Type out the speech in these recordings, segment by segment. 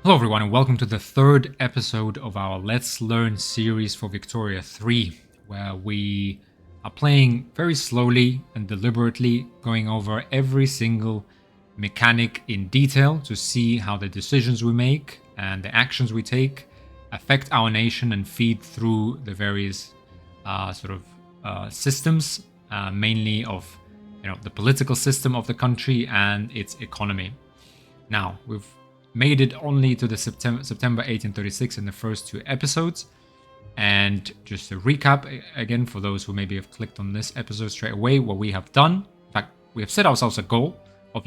Hello everyone and welcome to the third episode of our Let's Learn series for Victoria 3, where we are playing very slowly and deliberately, going over every single mechanic in detail to see how the decisions we make and the actions we take affect our nation and feed through the various systems, mainly of the political system of the country and its economy. Now, we've made it only to the September 1836 in the first two episodes. And just to recap again, for those who maybe have clicked on this episode straight away, what we have done, in fact, we have set ourselves a goal of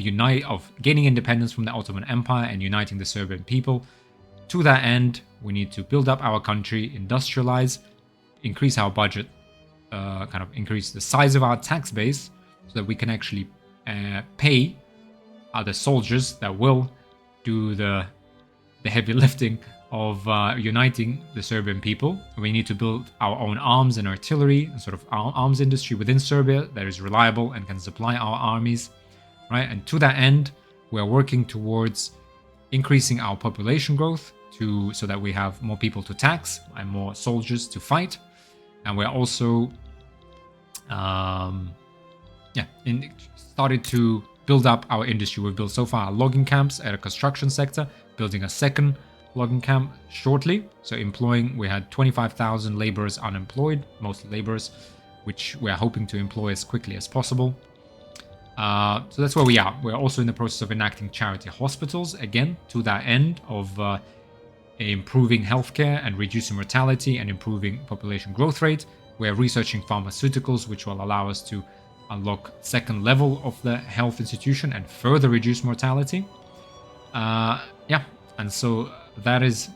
gaining independence from the Ottoman Empire and uniting the Serbian people. To that end, we need to build up our country, industrialize, increase our budget, increase the size of our tax base so that we can actually pay other soldiers that will do the heavy lifting of uniting the Serbian people. We need to build our own arms and artillery and sort of arms industry within Serbia that is reliable and can supply our armies, right? And to that end, we are working towards increasing our population growth so that we have more people to tax and more soldiers to fight. And we're also started to build up our industry. We've built so far logging camps at a construction sector, building a second logging camp shortly. So we had 25,000 laborers unemployed, mostly laborers, which we're hoping to employ as quickly as possible. So that's where we are. We're also in the process of enacting charity hospitals, again, to that end of improving healthcare and reducing mortality and improving population growth rate. We're researching pharmaceuticals, which will allow us to unlock second level of the health institution and further reduce mortality. And so that is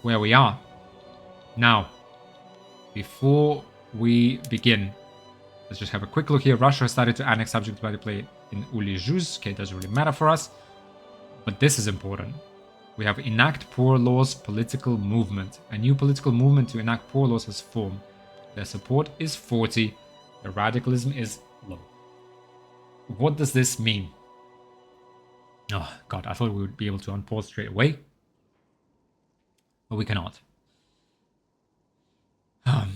where we are. Now, before we begin, let's just have a quick look here. Russia started to annex subject by the play in Ulijuz. Okay, it doesn't really matter for us, but this is important. We have enact poor laws political movement. A new political movement to enact poor laws has formed. Their support is 40. The radicalism is low. What does this mean? Oh god, I thought we would be able to unpause straight away, but we cannot.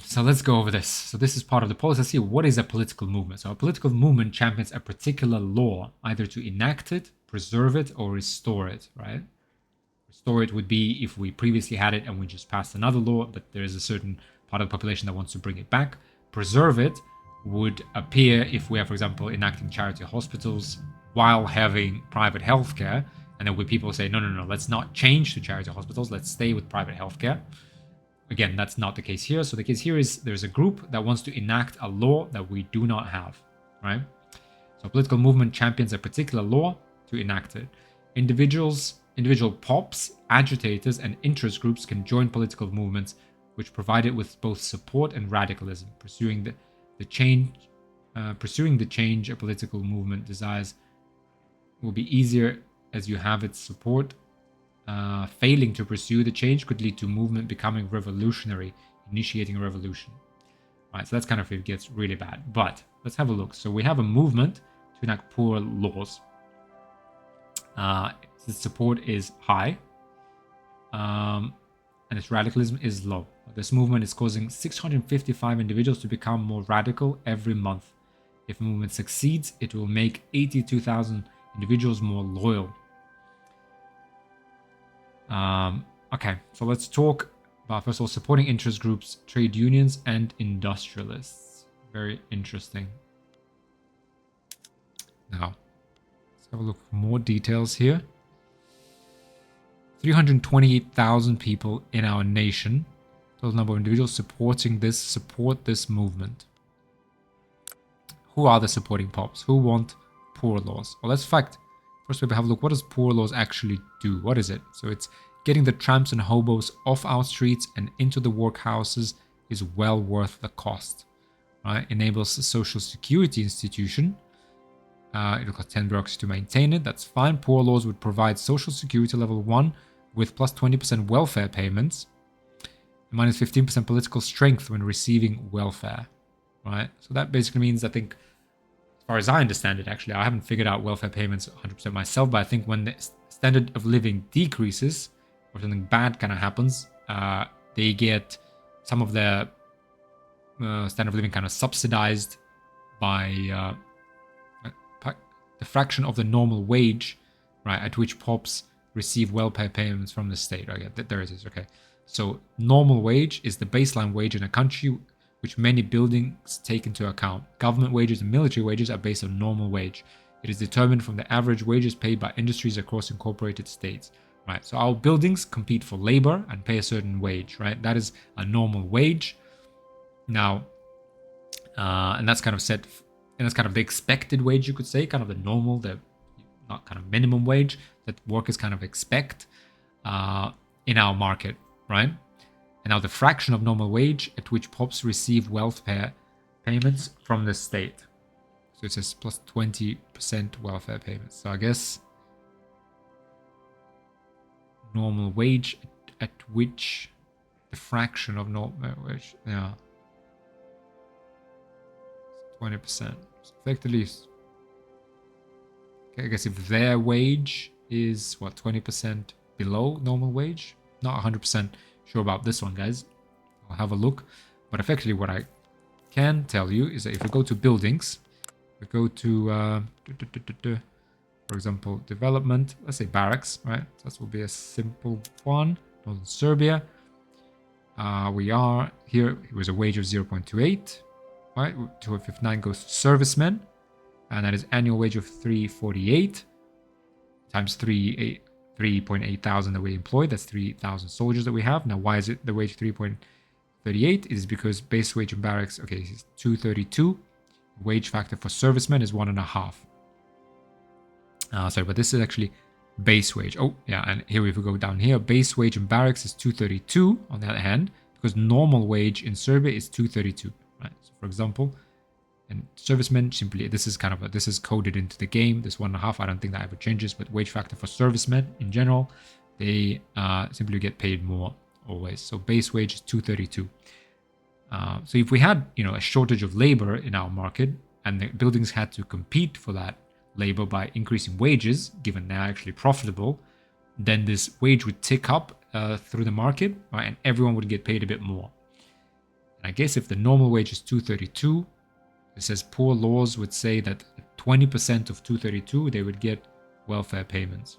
So let's go over this. So this is part of the policy. Let's see, what is a political movement? So a political movement champions a particular law, either to enact it, preserve it, or restore it, right? Restore it would be if we previously had it and we just passed another law, but there is a certain part of the population that wants to bring it back. Preserve it would appear if we are, for example, enacting charity hospitals while having private healthcare, and then when people say, no, let's not change to charity hospitals, let's stay with private healthcare. Again, that's not the case here. So the case here is there's a group that wants to enact a law that we do not have, right? So a political movement champions a particular law to enact it. Individual pops, agitators, and interest groups can join political movements which provide it with both support and radicalism, pursuing the change a political movement desires will be easier as you have its support. Failing to pursue the change could lead to movement becoming revolutionary, initiating a revolution. All right, so that's kind of if it gets really bad. But let's have a look. So we have a movement to enact poor laws. Its support is high, and its radicalism is low. This movement is causing 655 individuals to become more radical every month. If the movement succeeds, it will make 82,000 individuals more loyal. Okay, so let's talk about, first of all, supporting interest groups, trade unions, and industrialists. Very interesting. Now, let's have a look for more details here. 328,000 people in our nation. Total number of individuals support this movement. Who are the supporting pops? Who want poor laws? Well, let's first we have a look. What does poor laws actually do? What is it? So it's getting the tramps and hobos off our streets and into the workhouses is well worth the cost. Right? Enables a social security institution. It'll cost 10 bucks to maintain it. That's fine. Poor laws would provide social security level 1 with plus 20% welfare payments. Minus 15% political strength when receiving welfare. Right? So that basically means, I think, as far as I understand it, actually, I haven't figured out welfare payments 100% myself, but I think when the standard of living decreases, or something bad kind of happens, they get some of their standard of living kind of subsidized by the fraction of the normal wage, right, at which pops receive welfare payments from the state. Okay, there it is. Okay, so normal wage is the baseline wage in a country, which many buildings take into account. Government wages and military wages are based on normal wage. It is determined from the average wages paid by industries across incorporated states. Right, so our buildings compete for labor and pay a certain wage, right? That is a normal wage. Now, and that's kind of set, and that's kind of the expected wage, you could say, kind of the normal, the not kind of minimum wage that workers kind of expect in our market, right? And now the fraction of normal wage at which pops receive welfare payments from the state. So it says plus 20% welfare payments. So I guess normal wage at which the fraction of normal wage, yeah, 20%. So effectively, okay, I guess if their wage is what, 20% below normal wage, not 100% sure about this one, guys. I'll have a look. But effectively, what I can tell you is that if we go to buildings, we go to, for example, development, let's say barracks, right? So that will be a simple one. Northern Serbia. We are here. It was a wage of 0.28, right? 259 goes to servicemen, and that is annual wage of 348 times 3.8 thousand that we employ. That's 3,000 soldiers that we have. Now, why is it the wage 3.38? It is because base wage in barracks, okay, is 232. Wage factor for servicemen is 1.5. Sorry, but this is actually base wage. Oh, yeah, and here if we go down here, base wage in barracks is 232 on the other hand, because normal wage in Serbia is 232, right? So for example, and servicemen, simply, this is kind of, this is coded into the game, this 1.5, I don't think that ever changes, but wage factor for servicemen in general, they simply get paid more always. So base wage is 232. So if we had, a shortage of labor in our market and the buildings had to compete for that labor by increasing wages, given they're actually profitable, then this wage would tick up through the market, right? And everyone would get paid a bit more. And I guess if the normal wage is 232, it says poor laws would say that 20% of 232, they would get welfare payments.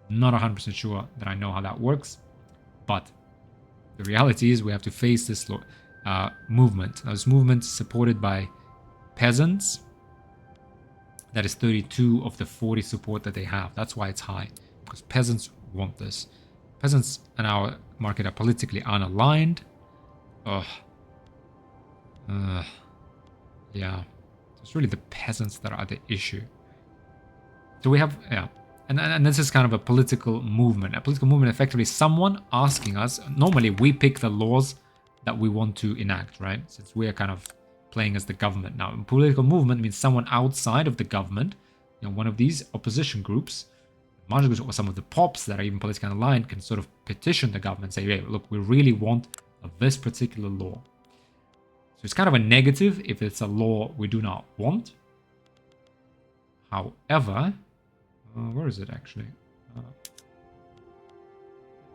Not 100% sure that I know how that works, but the reality is we have to face this movement. Now, this movement is supported by peasants. That is 32 of the 40 support that they have. That's why it's high, because peasants want this. Peasants in our market are politically unaligned. Yeah. It's really the peasants that are the issue. So we have, yeah. And this is kind of a political movement. A political movement, effectively someone asking us, normally we pick the laws that we want to enact, right? Since we are kind of playing as the government. Now, a political movement means someone outside of the government, one of these opposition groups, marginal groups, or some of the pops that are even politically aligned can sort of petition the government, say, hey, look, we really want this particular law. So it's kind of a negative if it's a law we do not want. However, where is it actually?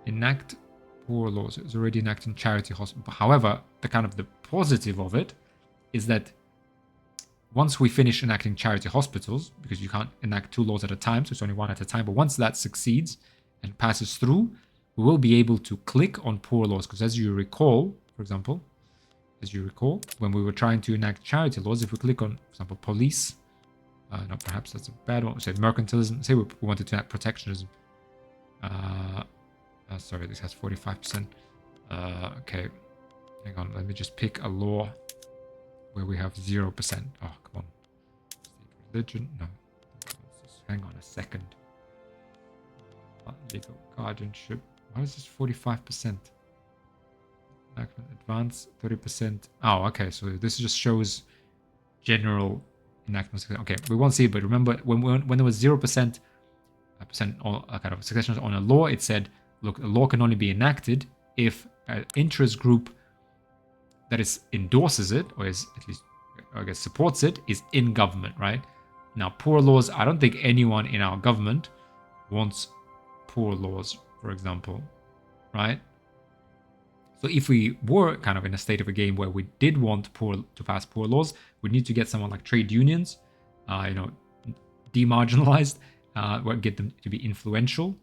Enact poor laws. It's already enacting charity hospital. However, the kind of the positive of it is that once we finish enacting charity hospitals, because you can't enact 2 laws at a time, so it's only one at a time, but once that succeeds and passes through, we will be able to click on poor laws. Because as you recall, for example, when we were trying to enact charity laws, if we click on, for example, police, no, perhaps that's a bad one. Say mercantilism. Say we wanted to enact protectionism. Sorry, this has 45%. Okay, hang on. Let me just pick a law where we have 0%. Oh, come on. Religion? No. Just hang on a second. Legal guardianship. Why is this 45%? Advance 30%. Oh, okay. So this just shows general enactments. Okay, we won't see it, but remember when there was 0% on kind of succession on a law, it said, look, a law can only be enacted if an interest group that endorses it, or is at least, I guess, supports it, is in government, right? Now, poor laws, I don't think anyone in our government wants poor laws for example, right? So if we were kind of in a state of a game where we did want to pass poor laws, we need to get someone like trade unions, demarginalized, get them to be influential,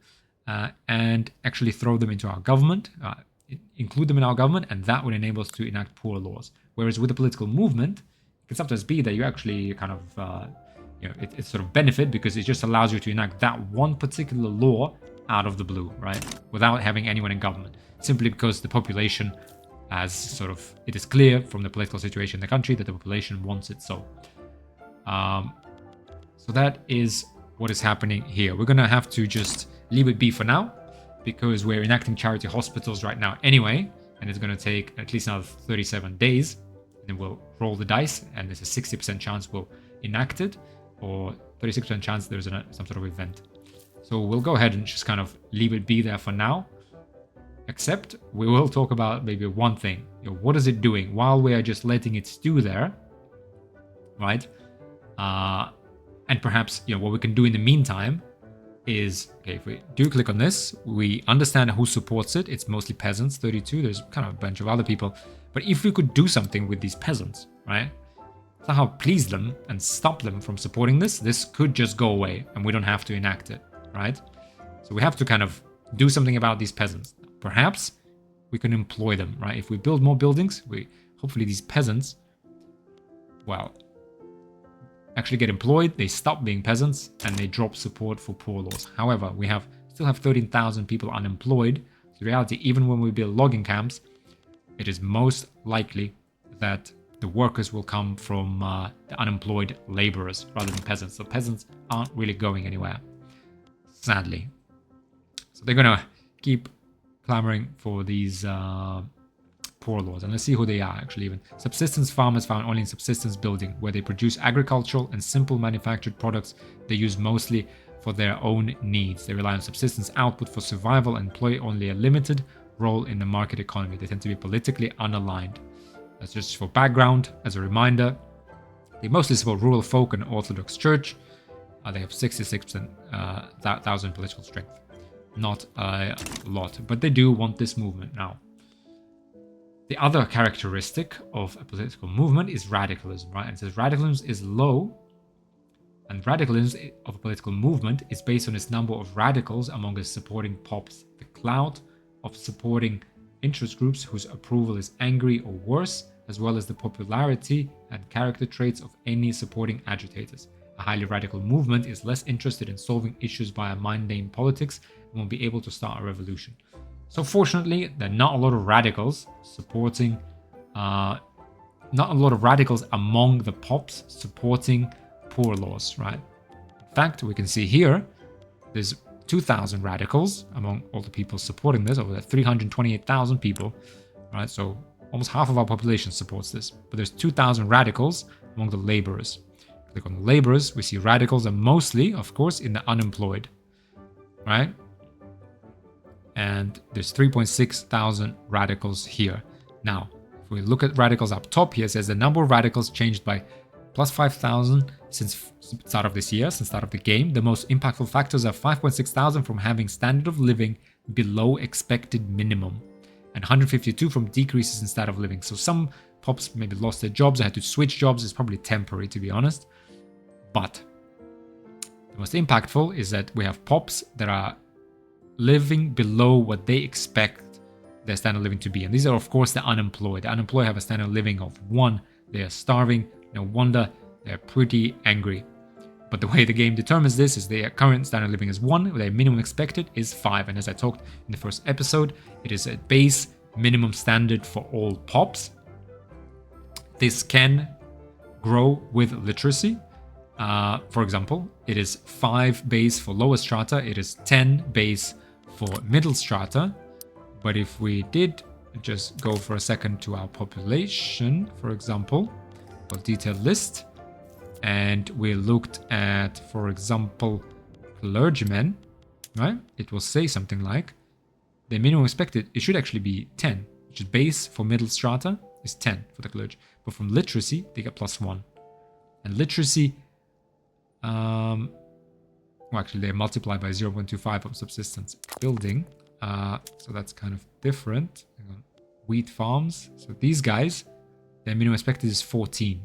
and actually throw them into our government, include them in our government, and that would enable us to enact poor laws. Whereas with a political movement, it can sometimes be that you actually kind of, it's sort of benefit because it just allows you to enact that one particular law out of the blue, right? Without having anyone in government. Simply because the population it is clear from the political situation in the country that the population wants it so. So that is what is happening here. We're going to have to just leave it be for now because we're enacting charity hospitals right now anyway, and it's going to take at least another 37 days. And then we'll roll the dice, and there's a 60% chance we'll enact it, or 36% chance there's some sort of event. So we'll go ahead and just kind of leave it be there for now. Except we will talk about maybe one thing. What is it doing while we are just letting it stew there, right? And perhaps what we can do in the meantime is, okay, if we do click on this, we understand who supports it. It's mostly peasants, 32. There's kind of a bunch of other people. But if we could do something with these peasants, right? Somehow please them and stop them from supporting this could just go away and we don't have to enact it, right? So we have to kind of do something about these peasants. Perhaps we can employ them, right? If we build more buildings, hopefully these peasants, well, actually get employed, they stop being peasants, and they drop support for poor laws. However, we still have 13,000 people unemployed. So in reality, even when we build logging camps, it is most likely that the workers will come from the unemployed laborers rather than peasants. So peasants aren't really going anywhere, sadly. So they're going to keep clamoring for these poor laws. And let's see who they are, actually. Even subsistence farmers found only in subsistence building, where they produce agricultural and simple manufactured products they use mostly for their own needs. They rely on subsistence output for survival and play only a limited role in the market economy. They tend to be politically unaligned. That's just for background. As a reminder, they mostly support rural folk and Orthodox Church. They have 66,000 political strength. Not a lot, but they do want this movement now. The other characteristic of a political movement is radicalism, right? And it says radicalism is low, and radicalism of a political movement is based on its number of radicals among its supporting pops. The clout of supporting interest groups whose approval is angry or worse, as well as the popularity and character traits of any supporting agitators. A highly radical movement is less interested in solving issues via mundane politics and will be able to start a revolution. So fortunately, there are not a lot of radicals supporting, not a lot of radicals among the pops supporting poor laws, right? In fact, we can see here, there's 2,000 radicals among all the people supporting this, over 328,000 people, right? So almost half of our population supports this, but there's 2,000 radicals among the laborers. Click on the laborers, we see radicals are mostly, of course, in the unemployed, right? And there's 3.6 thousand radicals here. Now, if we look at radicals up top here, it says the number of radicals changed by plus 5,000 since the start of this year, since the start of the game. The most impactful factors are 5.6 thousand from having standard of living below expected minimum, and 152 from decreases in standard of living. So some pops maybe lost their jobs, they had to switch jobs. It's probably temporary, to be honest. But the most impactful is that we have pops that are living below what they expect their standard of living to be. And these are, of course, the unemployed. The unemployed have a standard of living of 1. They are starving. No wonder they're pretty angry. But the way the game determines this is their current standard of living is 1. Their minimum expected is 5. And as I talked in the first episode, it is a base minimum standard for all pops. This can grow with literacy. For example, it is 5 base for lower strata. It is 10 base for middle strata. But if we did just go for a second to our population, for example, for detailed list, and we looked at, for example, clergymen, right? It will say something like the minimum expected, it should actually be 10, which is base for middle strata is 10 for the clergy. But from literacy, they get plus 1. And literacy, well, actually, they're multiplied by 0.25 of subsistence building. So that's kind of different. Hang on. Wheat farms. So these guys, their minimum expected is 14.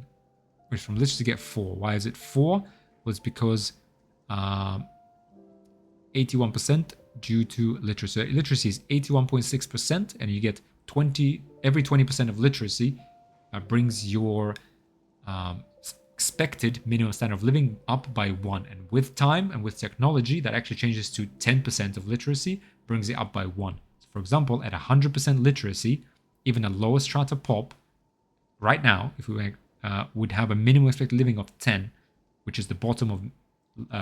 Which from literacy get 4. Why is it 4? Well, it's because 81% due to literacy. Literacy is 81.6%, and you get 20. Every 20% of literacy brings your expected minimum standard of living up by 1. And with time and with technology, that actually changes to 10% of literacy, brings it up by 1. So for example, at 100% literacy, even a lower strata pop, right now, if we would have a minimum expected living of 10, which is the bottom of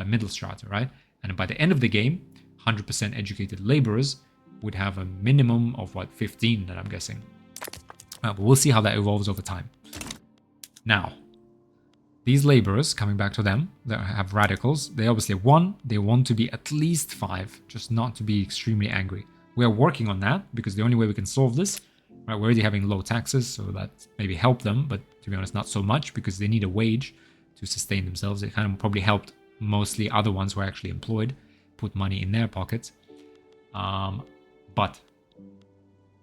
middle strata, right? And by the end of the game, 100% educated laborers would have a minimum of, 15, that I'm guessing. But we'll see how that evolves over time. Now, these laborers, coming back to them, that have radicals, they obviously, they want to be at least 5, just not to be extremely angry. We are working on that, because the only way we can solve this, right, we're already having low taxes, so that maybe help them, but to be honest, not so much, because they need a wage to sustain themselves. It kind of probably helped mostly other ones who are actually employed, put money in their pockets. But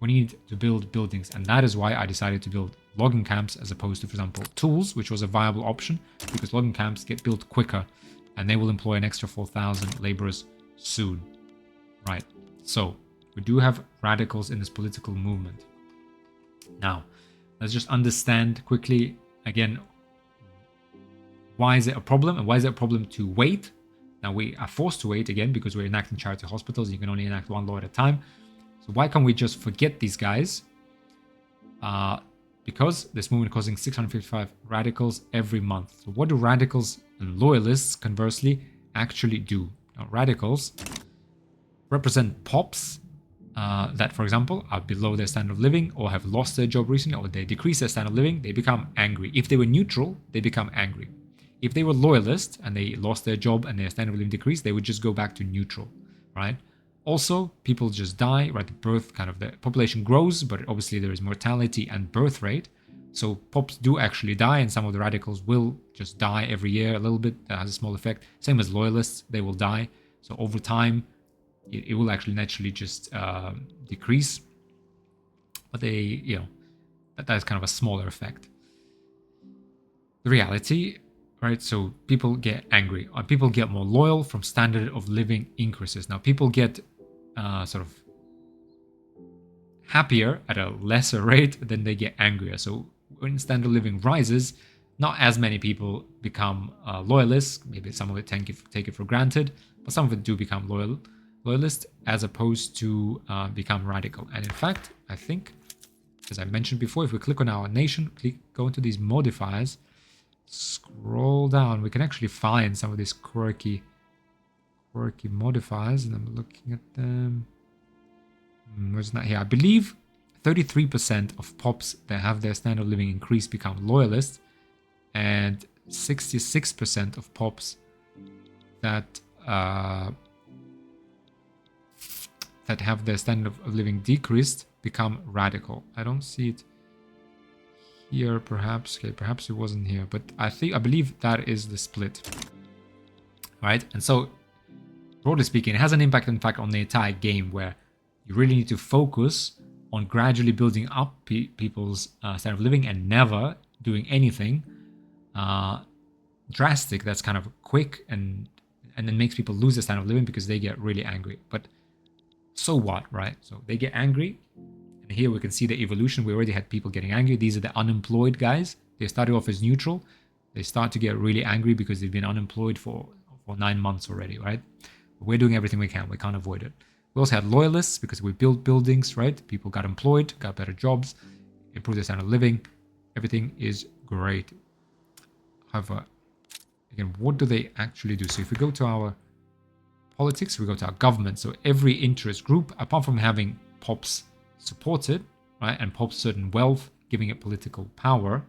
we need to build buildings, and that is why I decided to build logging camps as opposed to, for example, tools, which was a viable option, because logging camps get built quicker, and they will employ an extra 4,000 laborers soon. Right, so we do have radicals in this political movement. Now, let's just understand quickly, again, why is it a problem, and why is it a problem to wait? Now, we are forced to wait, again, because we're enacting charity hospitals. You can only enact one law at a time. So why can't we just forget these guys? Because this movement is causing 655 radicals every month. So what do radicals and loyalists, conversely, actually do? Now, radicals represent pops that, for example, are below their standard of living, or have lost their job recently, or they decrease their standard of living. They become angry. If they were neutral, they become angry. If they were loyalist and they lost their job and their standard of living decreased, they would just go back to neutral, right? Also, people just die, right? The population grows, but obviously there is mortality and birth rate. So pops do actually die, and some of the radicals will just die every year a little bit. That has a small effect. Same as loyalists, they will die. So over time, it will actually naturally just decrease. But that is kind of a smaller effect. The reality, right? So people get angry, or people get more loyal from standard of living increases. Now, people get sort of happier at a lesser rate than they get angrier. So when standard of living rises, not as many people become loyalists. Maybe some of it take it for granted, but some of it do become loyalist, as opposed to become radical. And in fact, I think, as I mentioned before, if we click on our nation, go into these modifiers, scroll down, we can actually find some of these quirky modifiers, and I'm looking at them. Where's that here? I believe 33% of pops that have their standard of living increased become loyalists, and 66% of pops that have their standard of living decreased become radical. I don't see it here, perhaps. Okay, perhaps it wasn't here, but I believe that is the split, right? And so, broadly speaking, it has an impact, in fact, on the entire game, where you really need to focus on gradually building up people's standard of living, and never doing anything drastic that's kind of quick and then makes people lose their standard of living because they get really angry. But so what, right? So they get angry, and here we can see the evolution. We already had people getting angry. These are the unemployed guys. They started off as neutral. They start to get really angry because they've been unemployed for 9 months already, right? We're doing everything we can. We can't avoid it. We also had loyalists because we built buildings, right? People got employed, got better jobs, improved their standard of living. Everything is great. However, again, what do they actually do? So if we go to our politics, we go to our government. So every interest group, apart from having pops supported, right, and pops certain wealth, giving it political power,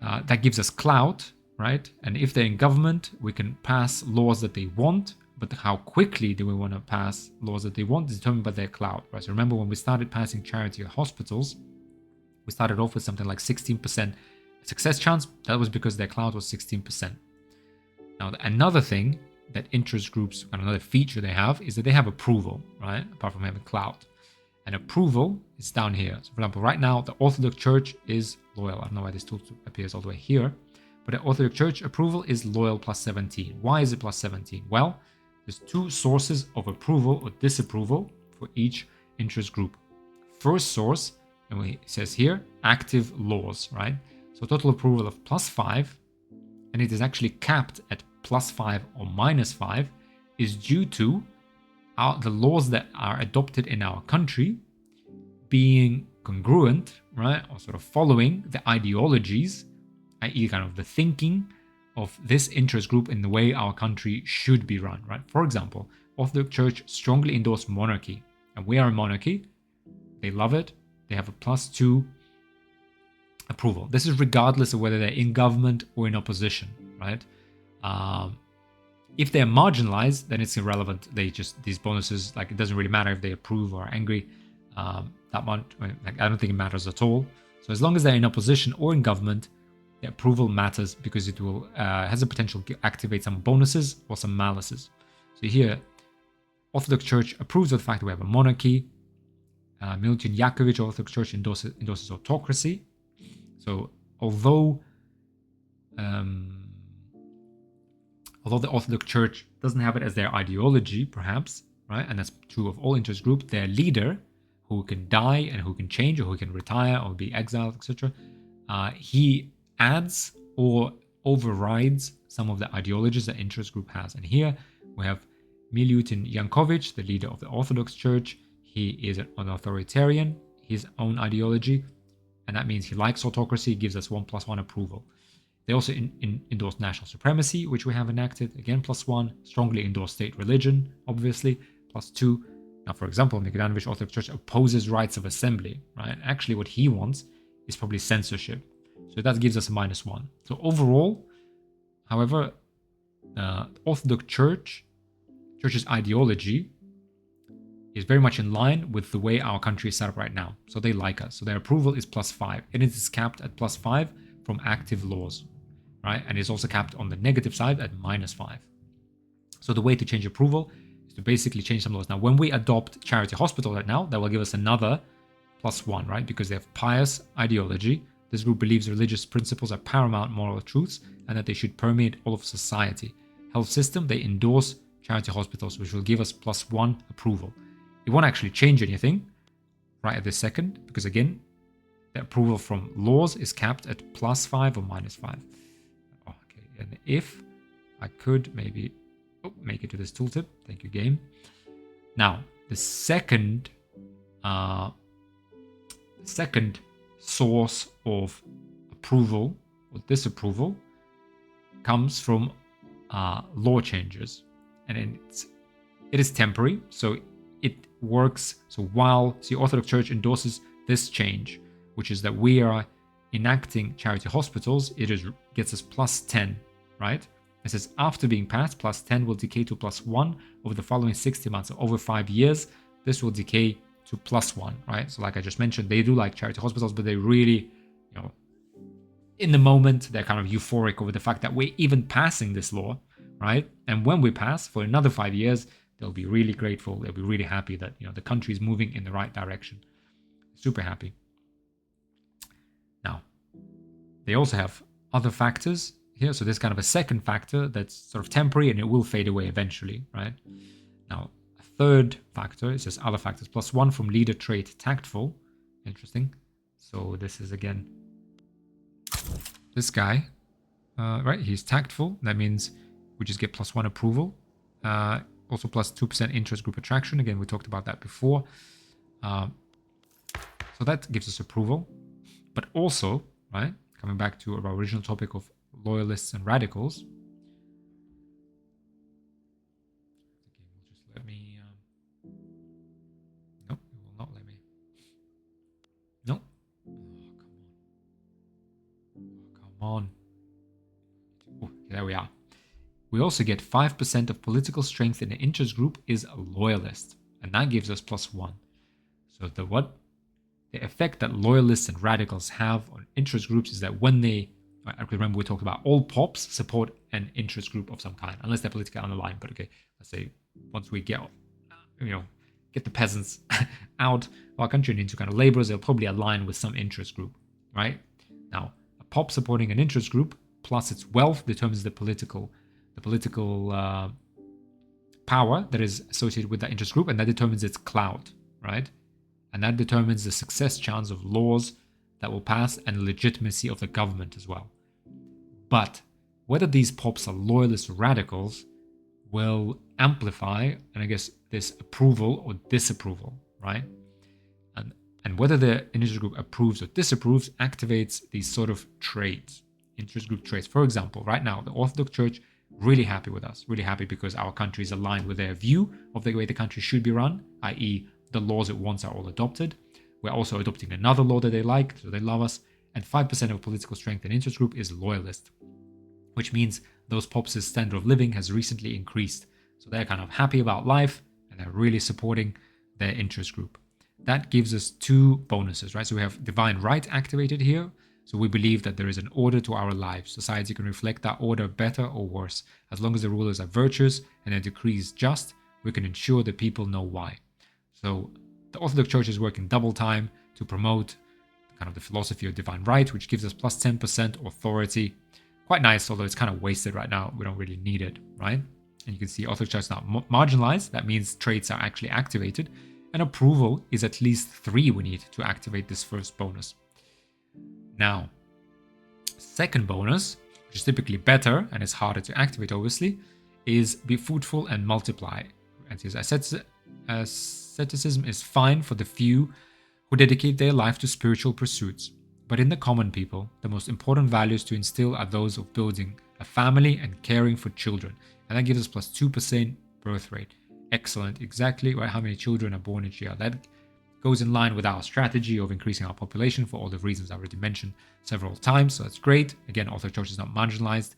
that gives us clout, right? And if they're in government, we can pass laws that they want. But how quickly do we want to pass laws that they want is determined by their clout, right? So remember, when we started passing charity hospitals, we started off with something like 16% success chance. That was because their clout was 16%. Now, another thing that interest groups, kind of another feature they have, is that they have approval, right? Apart from having clout. And approval is down here. So for example, right now, the Orthodox Church is loyal. I don't know why this tool appears all the way here. But the Orthodox Church approval is loyal plus 17. Why is it plus 17? Well, there's two sources of approval or disapproval for each interest group. First source, and it says here, active laws, right? So total approval of plus 5, and it is actually capped at plus 5 or minus 5, is due to the laws that are adopted in our country being congruent, right? Or sort of following the ideologies, i.e. kind of the thinking of this interest group in the way our country should be run, right? For example, Orthodox Church strongly endorse monarchy, and we are a monarchy. They love it. They have a +2 approval. This is regardless of whether they're in government or in opposition, right? If they're marginalized, then it's irrelevant. They just, these bonuses, like, it doesn't really matter if they approve or are angry. That much, like, I don't think it matters at all. So as long as they're in opposition or in government, the approval matters because it will has the potential to activate some bonuses or some malices. So here, Orthodox Church approves of the fact that we have a monarchy. Milutin Yakovich, Orthodox Church, endorses autocracy. So although the Orthodox Church doesn't have it as their ideology, perhaps, right, and that's true of all interest groups, their leader, who can die and who can change or who can retire or be exiled, etc., he adds or overrides some of the ideologies that interest group has. And here we have Milutin Yankovic, the leader of the Orthodox Church. He is an authoritarian, his own ideology, and that means he likes autocracy, gives us 1+1 approval. They also endorse national supremacy, which we have enacted, again +1. Strongly endorse state religion, obviously, +2. Now, for example, Nikolaevich Orthodox Church opposes rights of assembly, right? Actually, what he wants is probably censorship. So that gives us a -1. So overall, however, the Orthodox Church's ideology is very much in line with the way our country is set up right now. So they like us. So their approval is +5. And it is capped at +5 from active laws, right? And it's also capped on the negative side at -5. So the way to change approval is to basically change some laws. Now, when we adopt charity hospital right now, that will give us another +1, right? Because they have pious ideology. This group believes religious principles are paramount moral truths and that they should permeate all of society. Health system, they endorse charity hospitals, which will give us +1 approval. It won't actually change anything right at this second, because again, the approval from laws is capped at +5 or -5. Oh, okay, and if I could maybe make it to this tooltip, thank you, game. Now, the second source of approval or disapproval comes from law changes, and it is temporary, so it works. So while the Orthodox Church endorses this change, which is that we are enacting charity hospitals, it gets us +10, right? It says after being passed, +10 will decay to +1 over the following 60 months. So over 5 years, this will decay to +1, right? So like I just mentioned, they do like charity hospitals, but they really, in the moment, they're kind of euphoric over the fact that we're even passing this law, right? And when we pass for another 5 years, they'll be really grateful. They'll be really happy that, the country is moving in the right direction. Super happy. Now, they also have other factors here. So there's kind of a second factor that's sort of temporary and it will fade away eventually, right? Now, a third factor, it says other factors, +1 from leader trait tactful. Interesting. So this is again, this guy, right? He's tactful. That means we just get +1 approval. Also +2% interest group attraction. Again, we talked about that before. So that gives us approval. But also, right, coming back to our original topic of loyalists and radicals. Okay, will just let me. Nope, it will not let me. Nope. Oh, come on. Oh, there we are. We also get 5% of political strength in the interest group is a loyalist, and that gives us +1. So the effect that loyalists and radicals have on interest groups is that when they Right, I remember we talked about all pops support an interest group of some kind, unless they're politically unaligned. But okay, let's say once we get, get the peasants out of our country and into kind of laborers, they'll probably align with some interest group, right? Now, a pop supporting an interest group plus its wealth determines the political power that is associated with that interest group, and that determines its clout, right? And that determines the success chance of laws that will pass and the legitimacy of the government as well. But whether these pops are loyalist or radicals will amplify, and I guess, this approval or disapproval, right? And whether the interest group approves or disapproves activates these sort of traits, interest group traits. For example, right now, the Orthodox Church really happy with us, really happy because our country is aligned with their view of the way the country should be run, i.e. the laws it wants are all adopted. We're also adopting another law that they like, so they love us. And 5% of political strength and interest group is loyalist, which means those pops' standard of living has recently increased. So they're kind of happy about life and they're really supporting their interest group. That gives us two bonuses, right? So we have divine right activated here. So we believe that there is an order to our lives. Society can reflect that order better or worse. As long as the rulers are virtuous and their decrees just, we can ensure that people know why. So the Orthodox Church is working double time to promote kind of the philosophy of divine right, which gives us plus 10% authority. Quite nice, although it's kind of wasted right now. We don't really need it, right? And you can see Orthodox Church is not marginalized. That means traits are actually activated. And approval is at least 3 we need to activate this first bonus. Now, second bonus, which is typically better and is harder to activate, obviously, is be fruitful and multiply. And his asceticism is fine for the few who dedicate their life to spiritual pursuits. But in the common people, the most important values to instill are those of building a family and caring for children. And that gives us plus 2% birth rate. Excellent. Exactly right how many children are born each year. That goes in line with our strategy of increasing our population for all the reasons I already mentioned several times. So that's great. Again, Orthodox Church is not marginalized,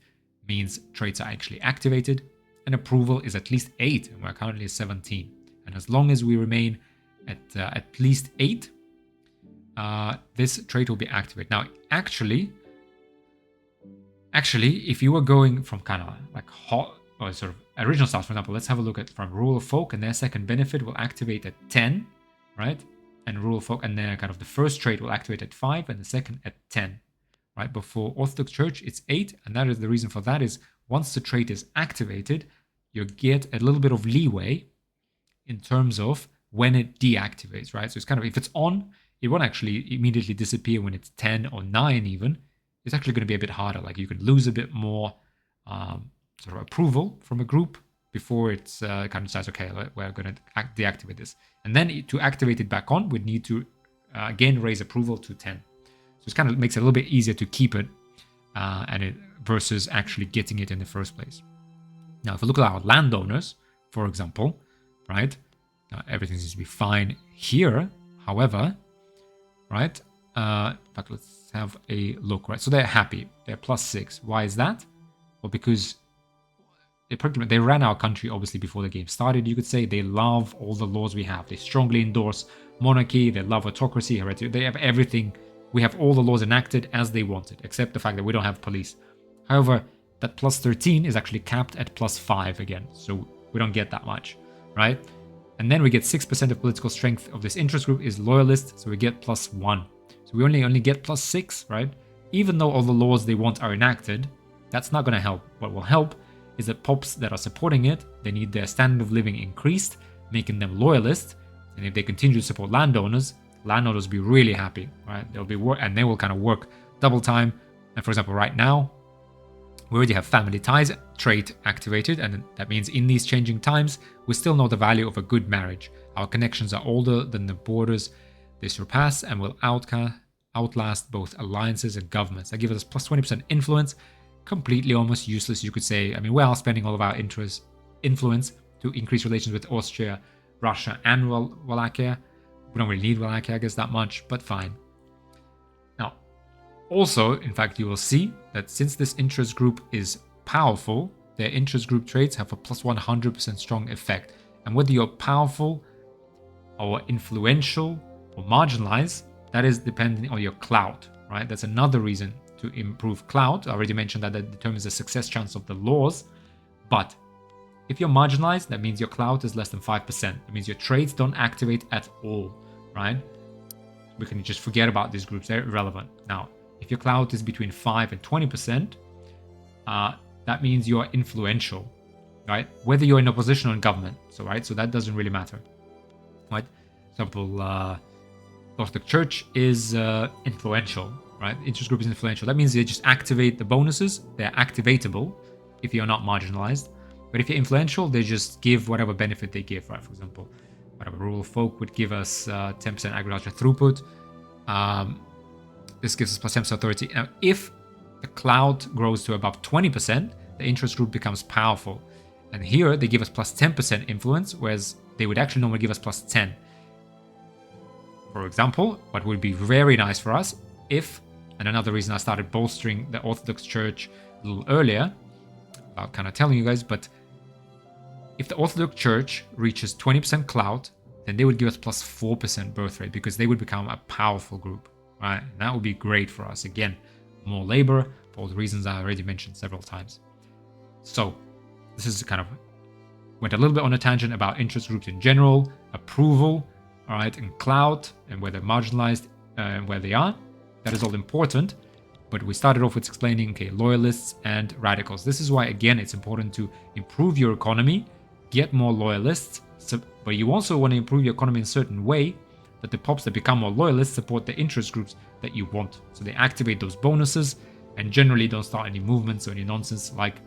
means traits are actually activated, and approval is at least 8, and we're currently at 17. And as long as we remain at least 8, this trait will be activated. Now, actually, if you were going from kind of like hot or sort of original stars, for example, let's have a look at from Rule of Folk, and their second benefit will activate at 10, right? And Rule of Folk, and then kind of the first trait will activate at 5, and the second at 10, right? But for Orthodox Church, it's 8, and that is the reason for that is once the trait is activated, you get a little bit of leeway in terms of when it deactivates, right? So it's kind of, if it's on, it won't actually immediately disappear when it's 10 or 9 even. It's actually going to be a bit harder. Like you can lose a bit more sort of approval from a group before it's kind of decides, okay, we're going to deactivate this. And then to activate it back on, we'd need to again raise approval to 10. So it kind of makes it a little bit easier to keep it versus actually getting it in the first place. Now, if we look at our landowners, for example, right? Now, everything seems to be fine here. However, right? In fact, let's have a look, right? So they're happy. They're plus 6. Why is that? Well, because they ran our country, obviously, before the game started. You could say they love all the laws we have. They strongly endorse monarchy. They love autocracy, heredity. They have everything. We have all the laws enacted as they wanted, except the fact that we don't have police. However, that plus 13 is actually capped at plus 5 again. So we don't get that much, right? And then we get 6% of political strength of this interest group is loyalist, so we get plus 1. So we only get plus 6, right? Even though all the laws they want are enacted, that's not going to help. What will help is that pops that are supporting it, they need their standard of living increased, making them loyalist. And if they continue to support landowners will be really happy, right? They'll be and they will kind of work double time. And for example, right now, we already have family ties trait activated, and that means in these changing times, we still know the value of a good marriage. Our connections are older than the borders they surpass and will outlast both alliances and governments. That gives us plus 20% influence, completely almost useless, you could say. I mean, we're spending all of our influence to increase relations with Austria, Russia, and Wallachia. We don't really need Wallachia, I guess, that much, but fine. Now, also, in fact, you will see that since this interest group is powerful, their interest group traits have a plus 100% strong effect. And whether you're powerful or influential or marginalized, that is depending on your clout, right? That's another reason to improve clout. I already mentioned that determines the success chance of the laws. But if you're marginalized, that means your clout is less than 5%. That means your trades don't activate at all, right? We can just forget about these groups. They're irrelevant. Now, if your clout is between 5 and 20%, that means you're influential, right? Whether you're in opposition or in government. So that doesn't really matter, right? For example, Orthodox Church is influential, right? Interest group is influential. That means they just activate the bonuses. They're activatable if you're not marginalized. But if you're influential, they just give whatever benefit they give, right? For example, whatever rural folk would give us 10% agriculture throughput. This gives us plus 10% authority. Now, if the clout grows to above 20%, the interest group becomes powerful. And here they give us plus 10% influence, whereas they would actually normally give us plus 10. For example, what would be very nice for us if, and another reason I started bolstering the Orthodox Church a little earlier, without kind of telling you guys, but if the Orthodox Church reaches 20% clout, then they would give us plus 4% birth rate because they would become a powerful group, right? And that would be great for us. Again, more labor for all the reasons I already mentioned several times. So this is kind of went a little bit on a tangent about interest groups in general, approval, all right, and clout, and where they're marginalized and where they are. That is all important. But we started off with explaining, okay, loyalists and radicals. This is why, again, it's important to improve your economy, get more loyalists, but you also want to improve your economy in a certain way that the pops that become more loyalists support the interest groups that you want. So they activate those bonuses and generally don't start any movements or any nonsense like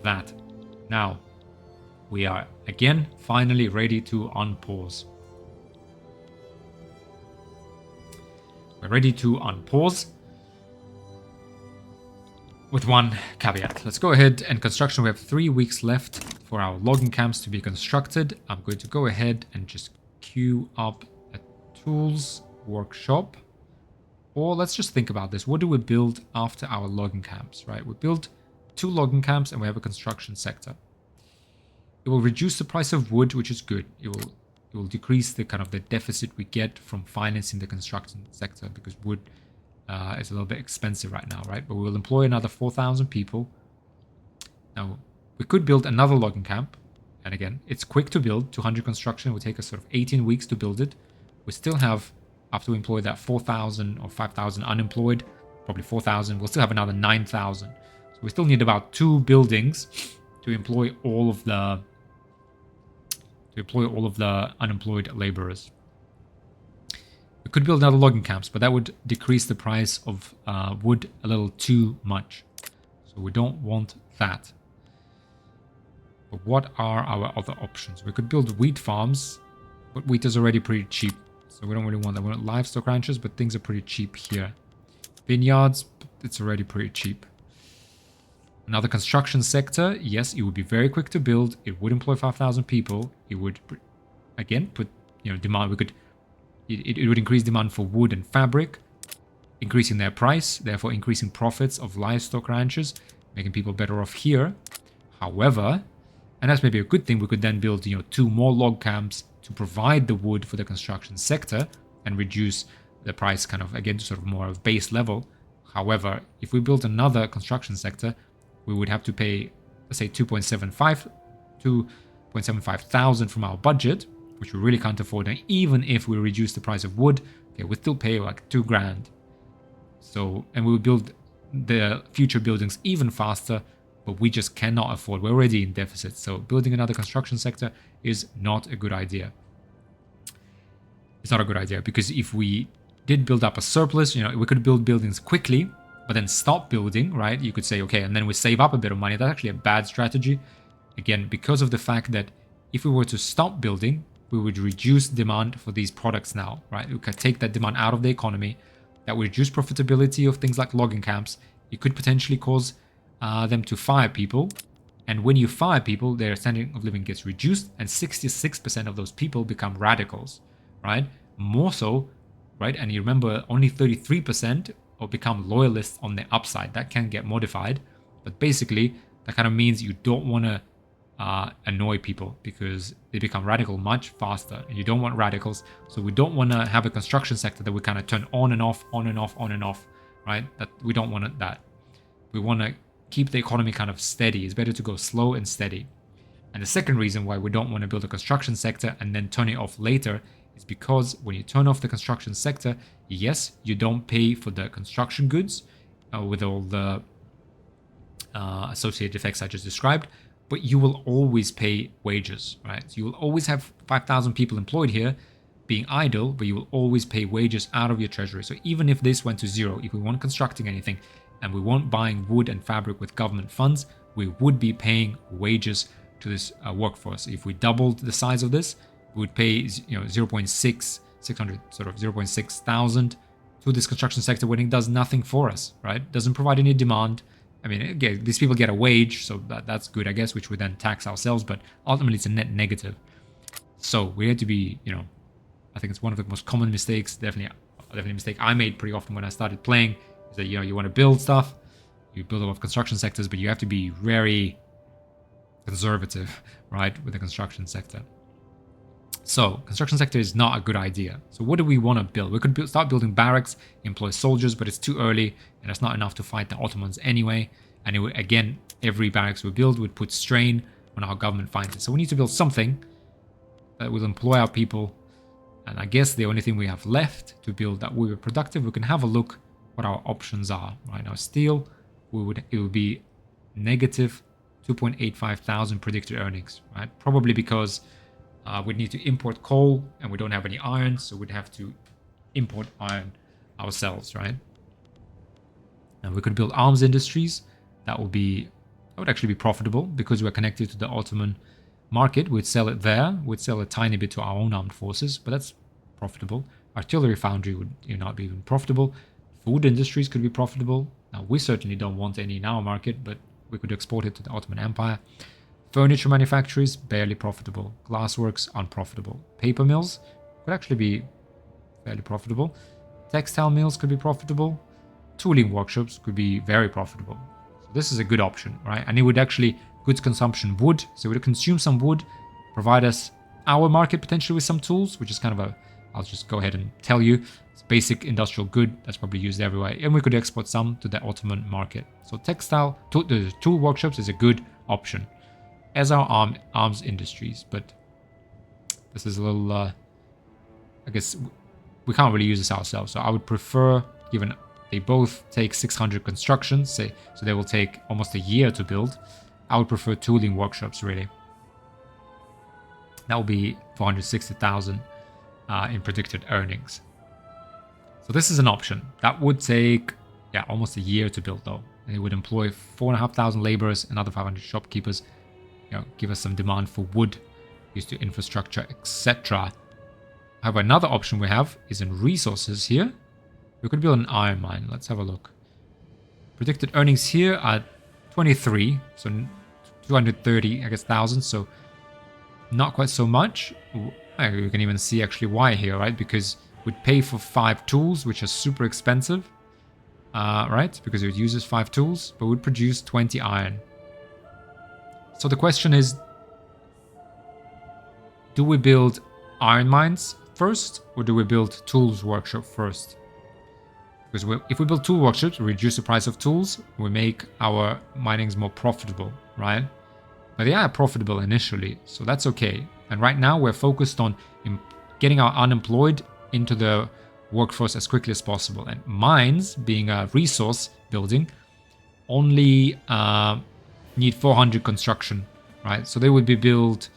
that. Now, we are, again, finally ready to unpause. We're ready to unpause with one caveat. Let's go ahead and construction. We have 3 weeks left for our logging camps to be constructed. I'm going to go ahead and just queue up a tools workshop. Or let's just think about this. What do we build after our logging camps, right? We build 2 logging camps and we have a construction sector. It will reduce the price of wood, which is good. It will decrease the kind of the deficit we get from financing the construction sector because wood is a little bit expensive right now, right? But we will employ another 4,000 people. Now, we could build another logging camp. And again, it's quick to build. 200 construction. It will take us sort of 18 weeks to build it. We still have, after we employ that 4,000 or 5,000 unemployed, probably 4,000, we'll still have another 9,000. So we still need about 2 buildings to employ all of the unemployed laborers. We could build another logging camps, but that would decrease the price of wood a little too much. So we don't want that. But what are our other options? We could build wheat farms, but wheat is already pretty cheap. So we don't really want that. We want livestock ranches, but things are pretty cheap here. Vineyards, it's already pretty cheap. Another construction sector, yes, it would be very quick to build. It would employ 5,000 people. It would, again, put, demand. We could, it would increase demand for wood and fabric, increasing their price, therefore increasing profits of livestock ranches, making people better off here. However, and that's maybe a good thing, we could then build, 2 more log camps to provide the wood for the construction sector and reduce the price kind of, again, to sort of more of base level. However, if we build another construction sector, we would have to pay, let's say, 2.75 thousand from our budget, which we really can't afford. And even if we reduce the price of wood, okay, we'd still pay like 2 grand. So, and we would build the future buildings even faster, but we just cannot afford. We're already in deficit. So building another construction sector is not a good idea. It's not a good idea because if we did build up a surplus, we could build buildings quickly, but then stop building, right? You could say, okay, and then we save up a bit of money. That's actually a bad strategy. Again, because of the fact that if we were to stop building, we would reduce demand for these products now, right? We could take that demand out of the economy. That would reduce profitability of things like logging camps. It could potentially cause them to fire people. And when you fire people, their standard of living gets reduced, and 66% of those people become radicals, right? More so, right? And you remember, only 33% or become loyalists on the upside. That can get modified, but basically that kind of means you don't want to annoy people because they become radical much faster, and you don't want radicals. So we don't want to have a construction sector that we kind of turn on and off, on and off, on and off, right? That we don't want that. We want to keep the economy kind of steady. It's better to go slow and steady. And the second reason why we don't want to build a construction sector and then turn it off later is because when you turn off the construction sector, yes, you don't pay for the construction goods with all the associated effects I just described, but you will always pay wages, right? So you will always have 5,000 people employed here being idle, but you will always pay wages out of your treasury. So even if this went to zero, if we weren't constructing anything and we weren't buying wood and fabric with government funds, we would be paying wages to this workforce. If we doubled the size of this, we would pay 0.6 thousand to this construction sector when it does nothing for us, right? Doesn't provide any demand. I mean, again, these people get a wage, so that's good, I guess, which we then tax ourselves, but ultimately it's a net negative. So we had to be, I think it's one of the most common mistakes, definitely a mistake I made pretty often when I started playing, is that, you want to build stuff, you build a lot of construction sectors, but you have to be very conservative, right, with the construction sector. So, construction sector is not a good idea. So what do we want to build? We could start building barracks, employ soldiers, but it's too early, and that's not enough to fight the Ottomans anyway. And again, every barracks we build would put strain on our government finances. So we need to build something that will employ our people. And I guess the only thing we have left to build that will be productive, we can have a look what our options are. Right now, steel, it would be negative 2.85 thousand predicted earnings, right? Probably because we'd need to import coal and we don't have any iron, so we'd have to import iron ourselves, right? And we could build arms industries. That would actually be profitable because we're connected to the Ottoman market. We'd sell it there. We'd sell a tiny bit to our own armed forces, but that's profitable. Artillery foundry would not be even profitable. Food industries could be profitable. Now, we certainly don't want any in our market, but we could export it to the Ottoman Empire. Furniture manufacturers, barely profitable. Glassworks, unprofitable. Paper mills could actually be fairly profitable. Textile mills could be profitable. Tooling workshops could be very profitable. So this is a good option, right? And it would actually, goods consumption wood. So it would consume some wood, provide us our market potentially with some tools, which is kind of I'll just go ahead and tell you, it's basic industrial good that's probably used everywhere. And we could export some to the Ottoman market. So the tool workshops is a good option, as are arms industries, but this is a little, I guess we can't really use this ourselves. So I would prefer, given they both take 600 constructions, so they will take almost a year to build, I would prefer tooling workshops, really. That will be 460,000 in predicted earnings. So this is an option. That would take, almost a year to build, though. And it would employ 4,500 laborers, another 500 shopkeepers, give us some demand for wood used to infrastructure, etc. However, another option we have is in resources here. We could build an iron mine. Let's have a look. Predicted earnings here are 23, so 230, I guess, thousand. So not quite so much. You can even see actually why here, right? Because we'd pay for 5 tools, which are super expensive, right? Because it uses 5 tools, but would produce 20 iron. So the question is, do we build iron mines first, or do we build tools workshop first? Because if we build tool workshops, we reduce the price of tools, we make our minings more profitable, right? But they are profitable initially, so that's okay. And right now we're focused on getting our unemployed into the workforce as quickly as possible. And mines, being a resource building, only need 400 construction, right? So they would be built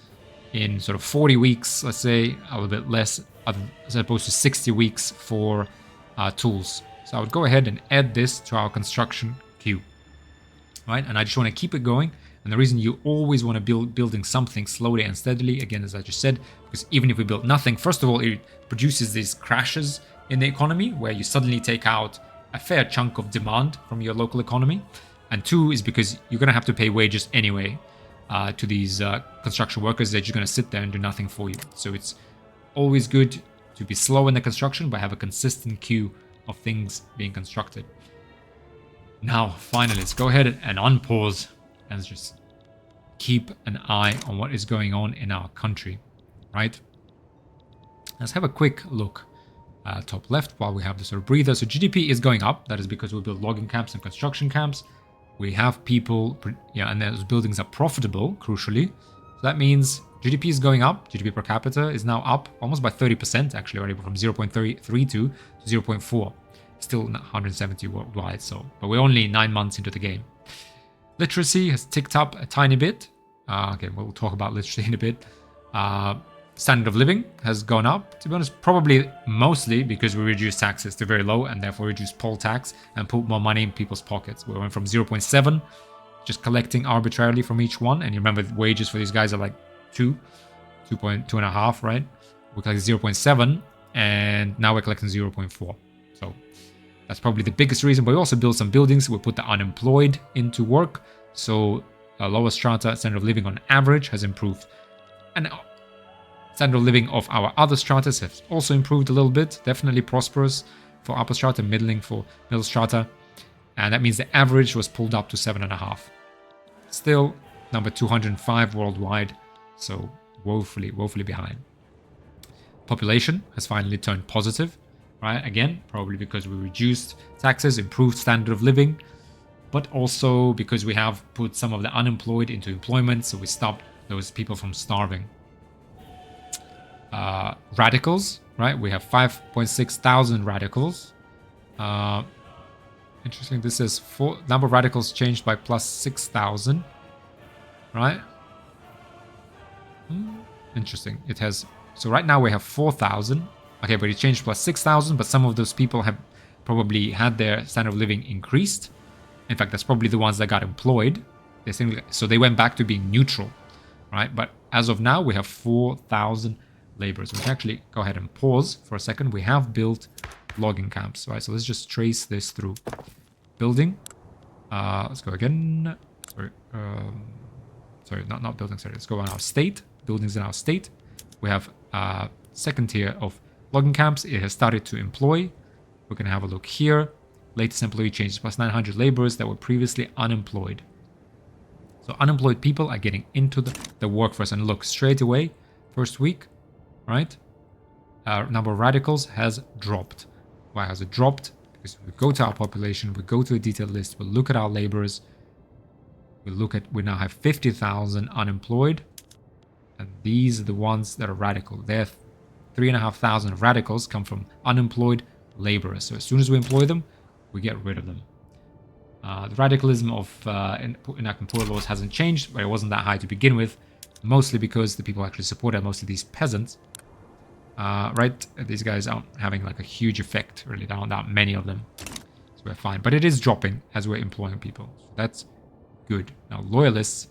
in sort of 40 weeks, let's say, a little bit less, as opposed to 60 weeks for tools. So I would go ahead and add this to our construction queue, right? And I just want to keep it going. And the reason you always want to building something slowly and steadily, again, as I just said, because even if we build nothing, first of all, it produces these crashes in the economy where you suddenly take out a fair chunk of demand from your local economy. And 2 is because you're going to have to pay wages anyway to these construction workers. They're just going to sit there and do nothing for you. So it's always good to be slow in the construction, but have a consistent queue of things being constructed. Now, finally, let's go ahead and unpause and just keep an eye on what is going on in our country, right? Let's have a quick look top left while we have the sort of breather. So GDP is going up. That is because we build logging camps and construction camps. We have people, and those buildings are profitable, crucially. So that means GDP is going up. GDP per capita is now up almost by 30%, actually, already from 0.32 to 0.4. Still 170 worldwide, but we're only 9 months into the game. Literacy has ticked up a tiny bit. Okay, we'll talk about literacy in a bit. Standard of living has gone up, to be honest, probably mostly because we reduced taxes to very low and therefore reduced poll tax and put more money in people's pockets. We went from 0.7, just collecting arbitrarily from each one. And you remember the wages for these guys are like 2.5, right? We collected 0.7 and now we're collecting 0.4. So that's probably the biggest reason. But we also built some buildings. We put the unemployed into work. So lower strata standard of living on average has improved. And standard of living of our other stratas has also improved a little bit. Definitely prosperous for upper strata, middling for middle strata. And that means the average was pulled up to 7.5. Still number 205 worldwide. So woefully behind. Population has finally turned positive. Right? Again, probably because we reduced taxes, improved standard of living, but also because we have put some of the unemployed into employment. So we stopped those people from starving. Radicals, right? We have 5.6 thousand radicals. Interesting. This is number of radicals changed by plus 6,000, right? Interesting. It has, so right now we have 4,000. Okay, but it changed plus 6,000, but some of those people have probably had their standard of living increased. In fact, that's probably the ones that got employed. So they went back to being neutral, right? But as of now, we have 4,000 laborers. We can actually go ahead and pause for a second. We have built logging camps, right? So let's just trace this through. Building. Let's go again. Sorry, not building. Sorry, let's go on our state. Buildings in our state. We have second tier of logging camps. It has started to employ. We're going to have a look here. Latest employee changes plus 900 laborers that were previously unemployed. So unemployed people are getting into the workforce. And look, straight away, first week, right? Number of radicals has dropped. Why has it dropped? Because we go to our population, we go to a detailed list, we look at our laborers, we now have 50,000 unemployed, and these are the ones that are radical. They're 3,500 radicals come from unemployed laborers. So as soon as we employ them, we get rid of them. The radicalism of enacting poor laws hasn't changed, but it wasn't that high to begin with, mostly because the people actually supported most of these peasants. Right, these guys aren't having like a huge effect, really. There aren't that many of them, so we're fine. But it is dropping as we're employing people, so that's good. Now loyalists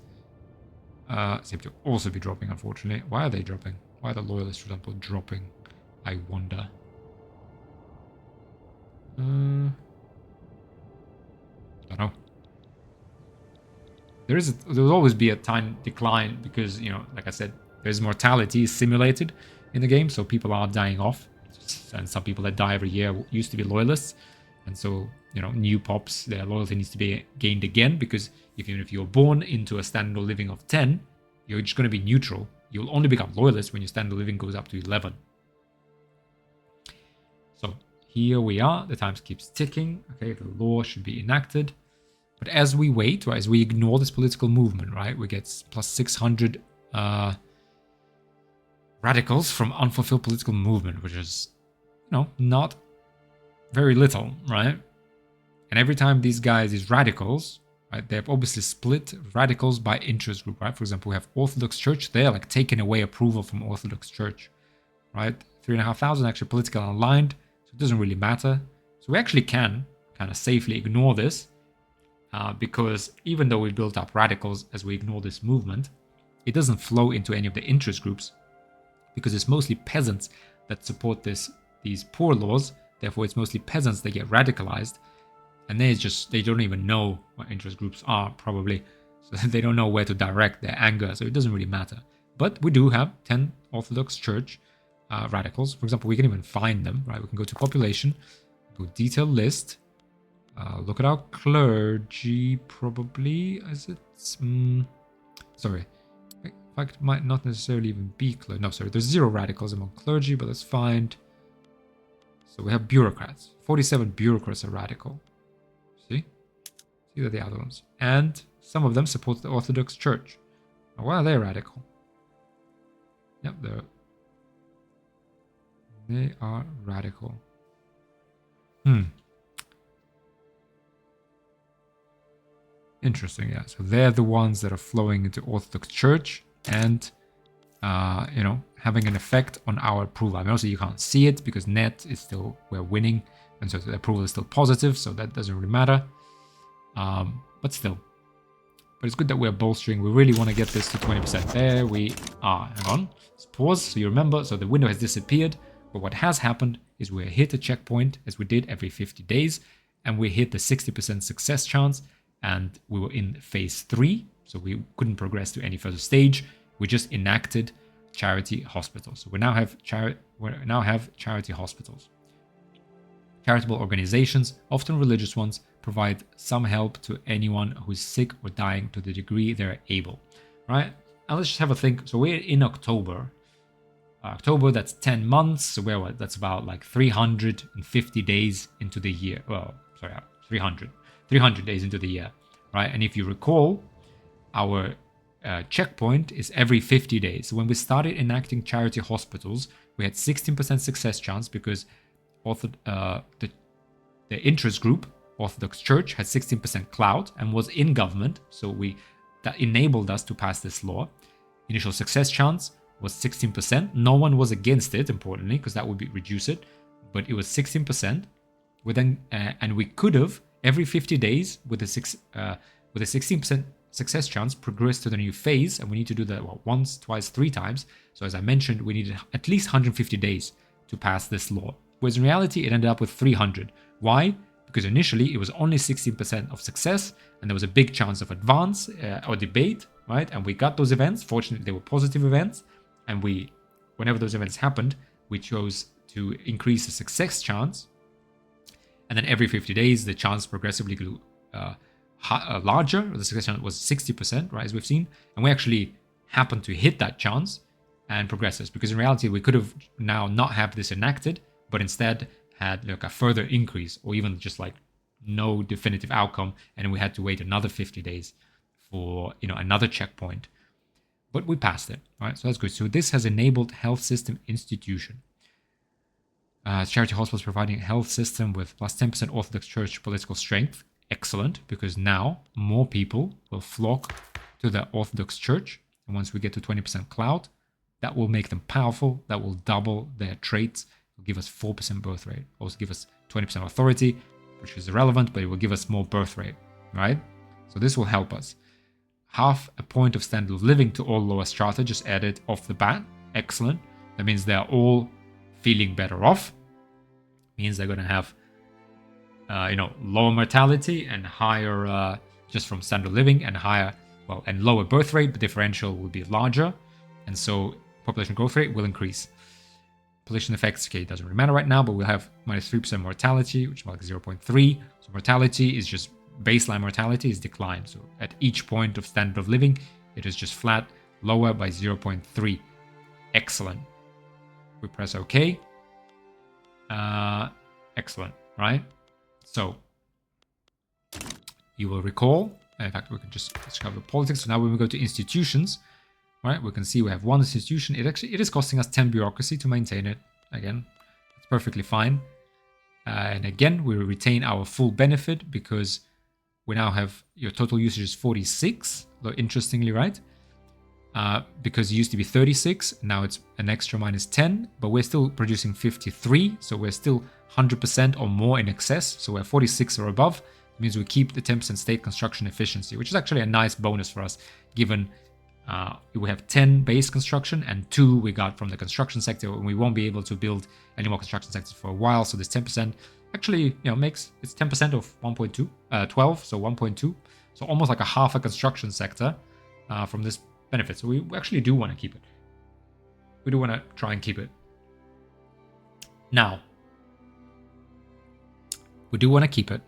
seem to also be dropping, unfortunately. Why are they dropping? Why are the loyalists, for example, dropping? I wonder. I don't know. There will always be a time decline because, you know, like I said, there's mortality simulated in the game, so people are dying off, and some people that die every year used to be loyalists, and so, you know, new pops, their loyalty needs to be gained again, because even if you're born into a standard of living of 10, you're just going to be neutral. You'll only become loyalist when your standard of living goes up to 11. So here we are, the time keeps ticking. Okay, the law should be enacted, but as we wait, or as we ignore this political movement, right, we get plus 600 radicals from unfulfilled political movement, which is, you know, not very little, right? And every time these radicals, right, they've obviously split radicals by interest group, right? For example, we have Orthodox Church. They're like taking away approval from Orthodox Church, right? 3,500 actually political aligned, so it doesn't really matter. So we actually can kind of safely ignore this because even though we built up radicals as we ignore this movement, it doesn't flow into any of the interest groups, because it's mostly peasants that support these poor laws. Therefore, it's mostly peasants that get radicalized, and they don't even know what interest groups are, probably, so they don't know where to direct their anger, so it doesn't really matter. But we do have 10 Orthodox Church radicals. For example, we can even find them, right? We can go to population, go detailed list, look at our clergy, probably, is it? Sorry. In fact, it might not necessarily even be clergy. No, sorry, there's 0 radicals among clergy, but let's find So we have bureaucrats. 47 bureaucrats are radical. See? These are the other ones. And some of them support the Orthodox Church. Now, why are they radical? Yep, they are radical. Interesting, yeah. So they're the ones that are flowing into Orthodox Church and, having an effect on our approval. I mean, also you can't see it because net is still, we're winning. And so the approval is still positive, so that doesn't really matter. But still. But it's good that we're bolstering. We really want to get this to 20%. There we are. Hang on. Let's pause so you remember. So the window has disappeared. But what has happened is we hit a checkpoint as we did every 50 days. And we hit the 60% success chance. And we were in phase 3. So we couldn't progress to any further stage. We just enacted charity hospitals. So we now have charity hospitals. Charitable organizations, often religious ones, provide some help to anyone who's sick or dying to the degree they're able, right? Now let's just have a think. So we're in October. October, that's 10 months. So that's about like 350 days into the year. Well, sorry, 300 days into the year, right? And if you recall, our checkpoint is every 50 days. So when we started enacting charity hospitals, we had 16% success chance because the interest group, Orthodox Church, had 16% clout and was in government, so that enabled us to pass this law. Initial success chance was 16%. No one was against it, importantly, because that would reduce it, but it was 16%. And we could have every 50 days with a 16% success chance progress to the new phase, and we need to do that once, twice, 3 times. So as I mentioned, we needed at least 150 days to pass this law. Whereas in reality, it ended up with 300. Why? Because initially it was only 16% of success, and there was a big chance of advance or debate, right? And we got those events. Fortunately, they were positive events, and whenever those events happened, we chose to increase the success chance. And then every 50 days, the chance progressively grew larger. The success chance was 60%, right, as we've seen, and we actually happened to hit that chance and progresses. Because in reality, we could have now not have this enacted, but instead had like a further increase, or even just like no definitive outcome, and we had to wait another 50 days for another checkpoint. But we passed it, right? So that's good. So this has enabled health system institution. Charity hospitals providing a health system with plus 10% Orthodox Church political strength. Excellent, because now more people will flock to the Orthodox Church, and once we get to 20% clout, that will make them powerful. That will double their traits. Will give us 4% birth rate. Also give us 20% authority, which is irrelevant, but it will give us more birth rate, right? So this will help us. Half a point of standard of living to all lower strata just added off the bat. Excellent. That means they're all feeling better off. Means they're going to have, lower mortality and higher, just from standard of living, and and lower birth rate. The differential will be larger, and so population growth rate will increase. Population effects, okay, it doesn't really matter right now, but we'll have minus 3% mortality, which is like 0.3. So mortality is just, baseline mortality is decline. So at each point of standard of living, it is just flat, lower by 0.3. Excellent. We press OK. Excellent, right? So you will recall, in fact, we can just cover politics. So now when we go to institutions, right, we can see we have one institution. It is costing us 10 bureaucracy to maintain it. Again, it's perfectly fine. And again, we retain our full benefit because we now have your total usage is 46. Though interestingly, right? Because it used to be 36, now it's an extra minus 10, but we're still producing 53, so we're still 100% or more in excess. So we're 46 or above. It means we keep the 10% state construction efficiency, which is actually a nice bonus for us, given we have 10 base construction and 2 we got from the construction sector, and we won't be able to build any more construction sectors for a while. So this 10% actually, makes it's 10% of 1.2, 12, so 1.2, so almost like a half a construction sector from this benefit. So we actually do want to keep it. We do want to try and keep it. Now, we do want to keep it.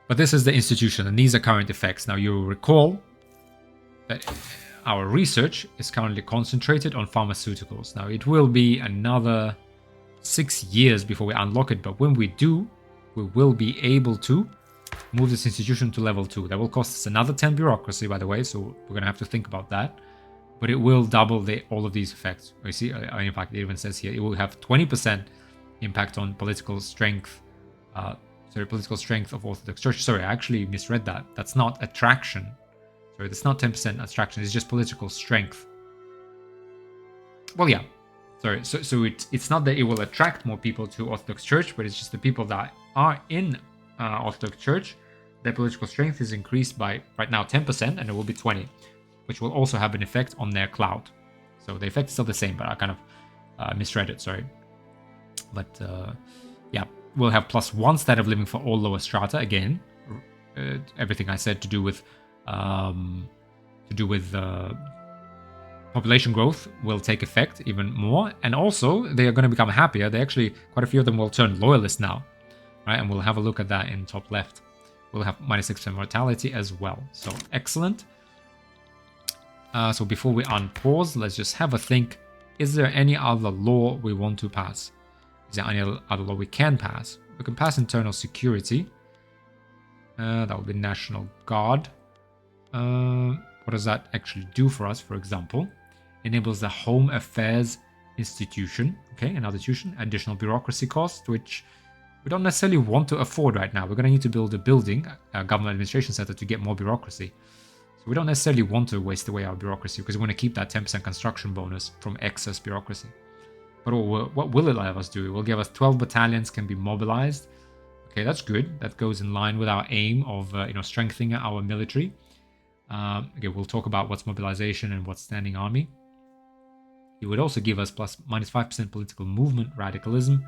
But this is the institution, and these are current effects. Now, you will recall that our research is currently concentrated on pharmaceuticals. Now, it will be another 6 years before we unlock it, but when we do, we will be able to move this institution to level 2. That will cost us another 10 bureaucracy, by the way, so we're going to have to think about that. But it will double all of these effects. You see, in fact, it even says here, it will have 20% impact on political strength. Political strength of Orthodox Church. Sorry, I actually misread that. That's not attraction. Sorry, that's not 10% attraction. It's just political strength. Well, yeah. Sorry, so it's not that it will attract more people to Orthodox Church, but it's just the people that are in Orthodox Church, their political strength is increased by, right now, 10%, and it will be 20, which will also have an effect on their cloud. So the effect is still the same, but I kind of misread it, sorry. But, yeah, we'll have +1 standard of living for all lower strata, again. Everything I said to do with population growth will take effect even more, and also they are going to become happier. They actually, quite a few of them will turn loyalist now, right? And we'll have a look at that in top left. We'll have -6% mortality as well. So excellent. So before we unpause, let's just have a think. Is there any other law we want to pass? Is there any other law we can pass? We can pass internal security. That would be National Guard. What does that actually do for us, for example? Enables the Home Affairs Institution. Okay, another institution. Additional bureaucracy cost, which we don't necessarily want to afford right now. We're going to need to build a building, a government administration center, to get more bureaucracy. So we don't necessarily want to waste away our bureaucracy because we want to keep that 10% construction bonus from excess bureaucracy. But what will it let us do? It will give us 12 battalions can be mobilized. Okay, that's good. That goes in line with our aim of strengthening our military. Okay, we'll talk about what's mobilization and what's standing army. It would also give us -5% political movement radicalism.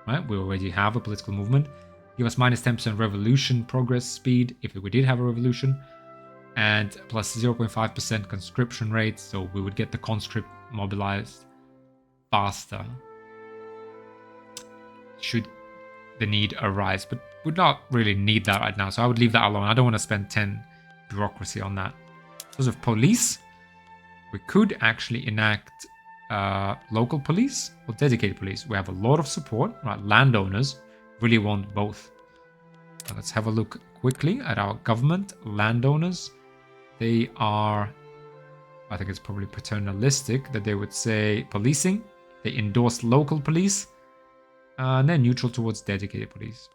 Right, we already have a political movement. Give us -10% revolution progress speed if we did have a revolution, and +0.5% conscription rate. So we would get the conscript mobilized faster should the need arise, but would not really need that right now. So I would leave that alone. I don't want to spend 10 bureaucracy on that. In terms of police, we could actually enact local police or dedicated police. We have a lot of support, right? Landowners really want both. Now let's have a look quickly at our government. Landowners, they are, I think it's probably paternalistic that they would say policing. They endorse local police, and they're neutral towards dedicated police,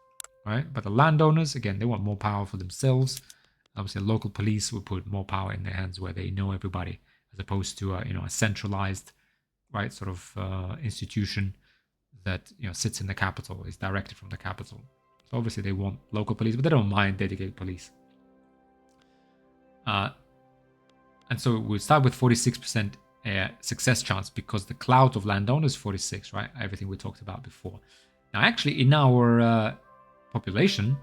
right? But the landowners, again, they want more power for themselves. Obviously, local police would put more power in their hands where they know everybody, as opposed to a centralized, right, sort of institution that sits in the capital, is directed from the capital. So obviously they want local police, but they don't mind dedicated police. And so we'll start with 46% success chance because the clout of landowners is 46, right? Everything we talked about before. Now, actually, in our population,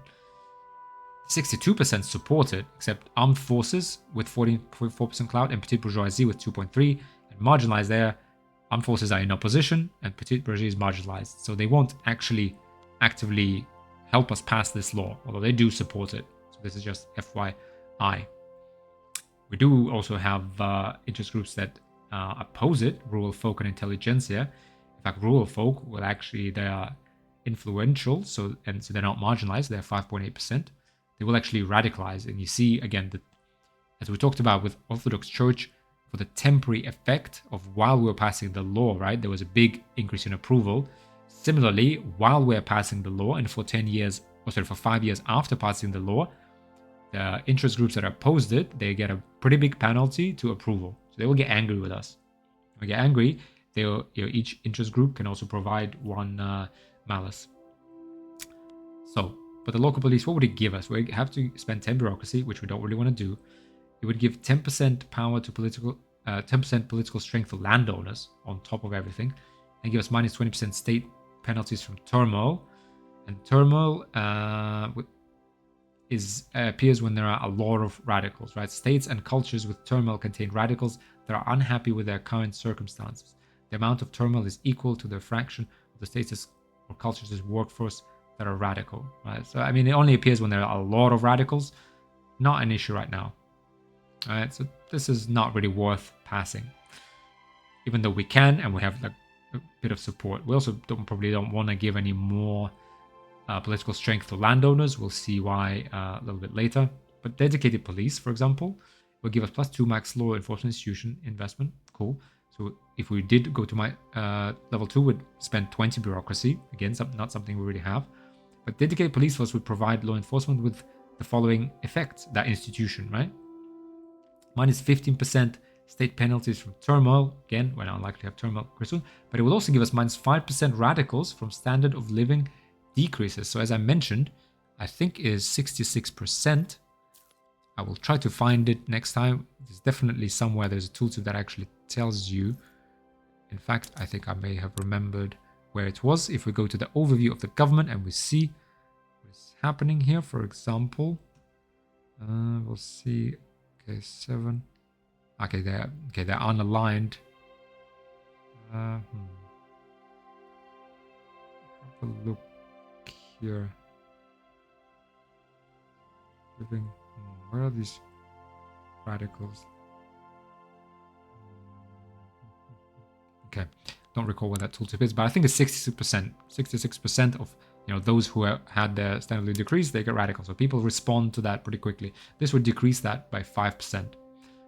62% support it, except armed forces with 44% clout and petite bourgeoisie with 2.3, and marginalized there. Armed forces are in opposition and petite bourgeoisie is marginalized. So they won't actually actively help us pass this law, although they do support it. So this is just FYI. We do also have interest groups that oppose it, rural folk and intelligentsia. In fact, rural folk will actually, they are influential, so they're not marginalized, they're 5.8%. They will actually radicalize. And you see, again, that as we talked about with Orthodox Church, for the temporary effect of while we were passing the law, right, there was a big increase in approval. Similarly, while we're passing the law, and for 10 years, or sorry, for 5 years after passing the law, the interest groups that opposed it, they get a pretty big penalty to approval. So they will get angry with us. When they get angry, each interest group can also provide one malice. So, but the local police, what would it give us? We have to spend 10 bureaucracy, which we don't really want to do. It would give 10% power to 10% political strength for landowners on top of everything, and give us -20% state penalties from turmoil. And turmoil appears when there are a lot of radicals, right? States and cultures with turmoil contain radicals that are unhappy with their current circumstances. The amount of turmoil is equal to the fraction of the states or cultures' workforce that are radical, right? So, I mean, it only appears when there are a lot of radicals. Not an issue right now. All right, so this is not really worth passing. Even though we can, and we have like a bit of support. We also probably don't want to give any more political strength to landowners. We'll see why a little bit later. But dedicated police, for example, will give us +2 max law enforcement institution investment. Cool. So if we did go to my level 2, we'd spend 20 bureaucracy. Again, not something we already have. But dedicated police force would provide law enforcement with the following effects, that institution, right? Minus 15% state penalties from turmoil. Again, we're not likely to have turmoil very soon. But it will also give us minus 5% radicals from standard of living decreases. So as I mentioned, I think is 66%. I will try to find it next time. There's definitely somewhere there's a tooltip that actually tells you. In fact, I think I may have remembered where it was. If we go to the overview of the government and we see what's happening here, for example, we'll see. Okay, 7. Okay, they're unaligned. Have a look here. Living. Where are these radicals? Okay, don't recall what that tooltip is, but I think it's 66%. 66% of those who had their standard of living decrease, they get radicals. So people respond to that pretty quickly. This would decrease that by 5%.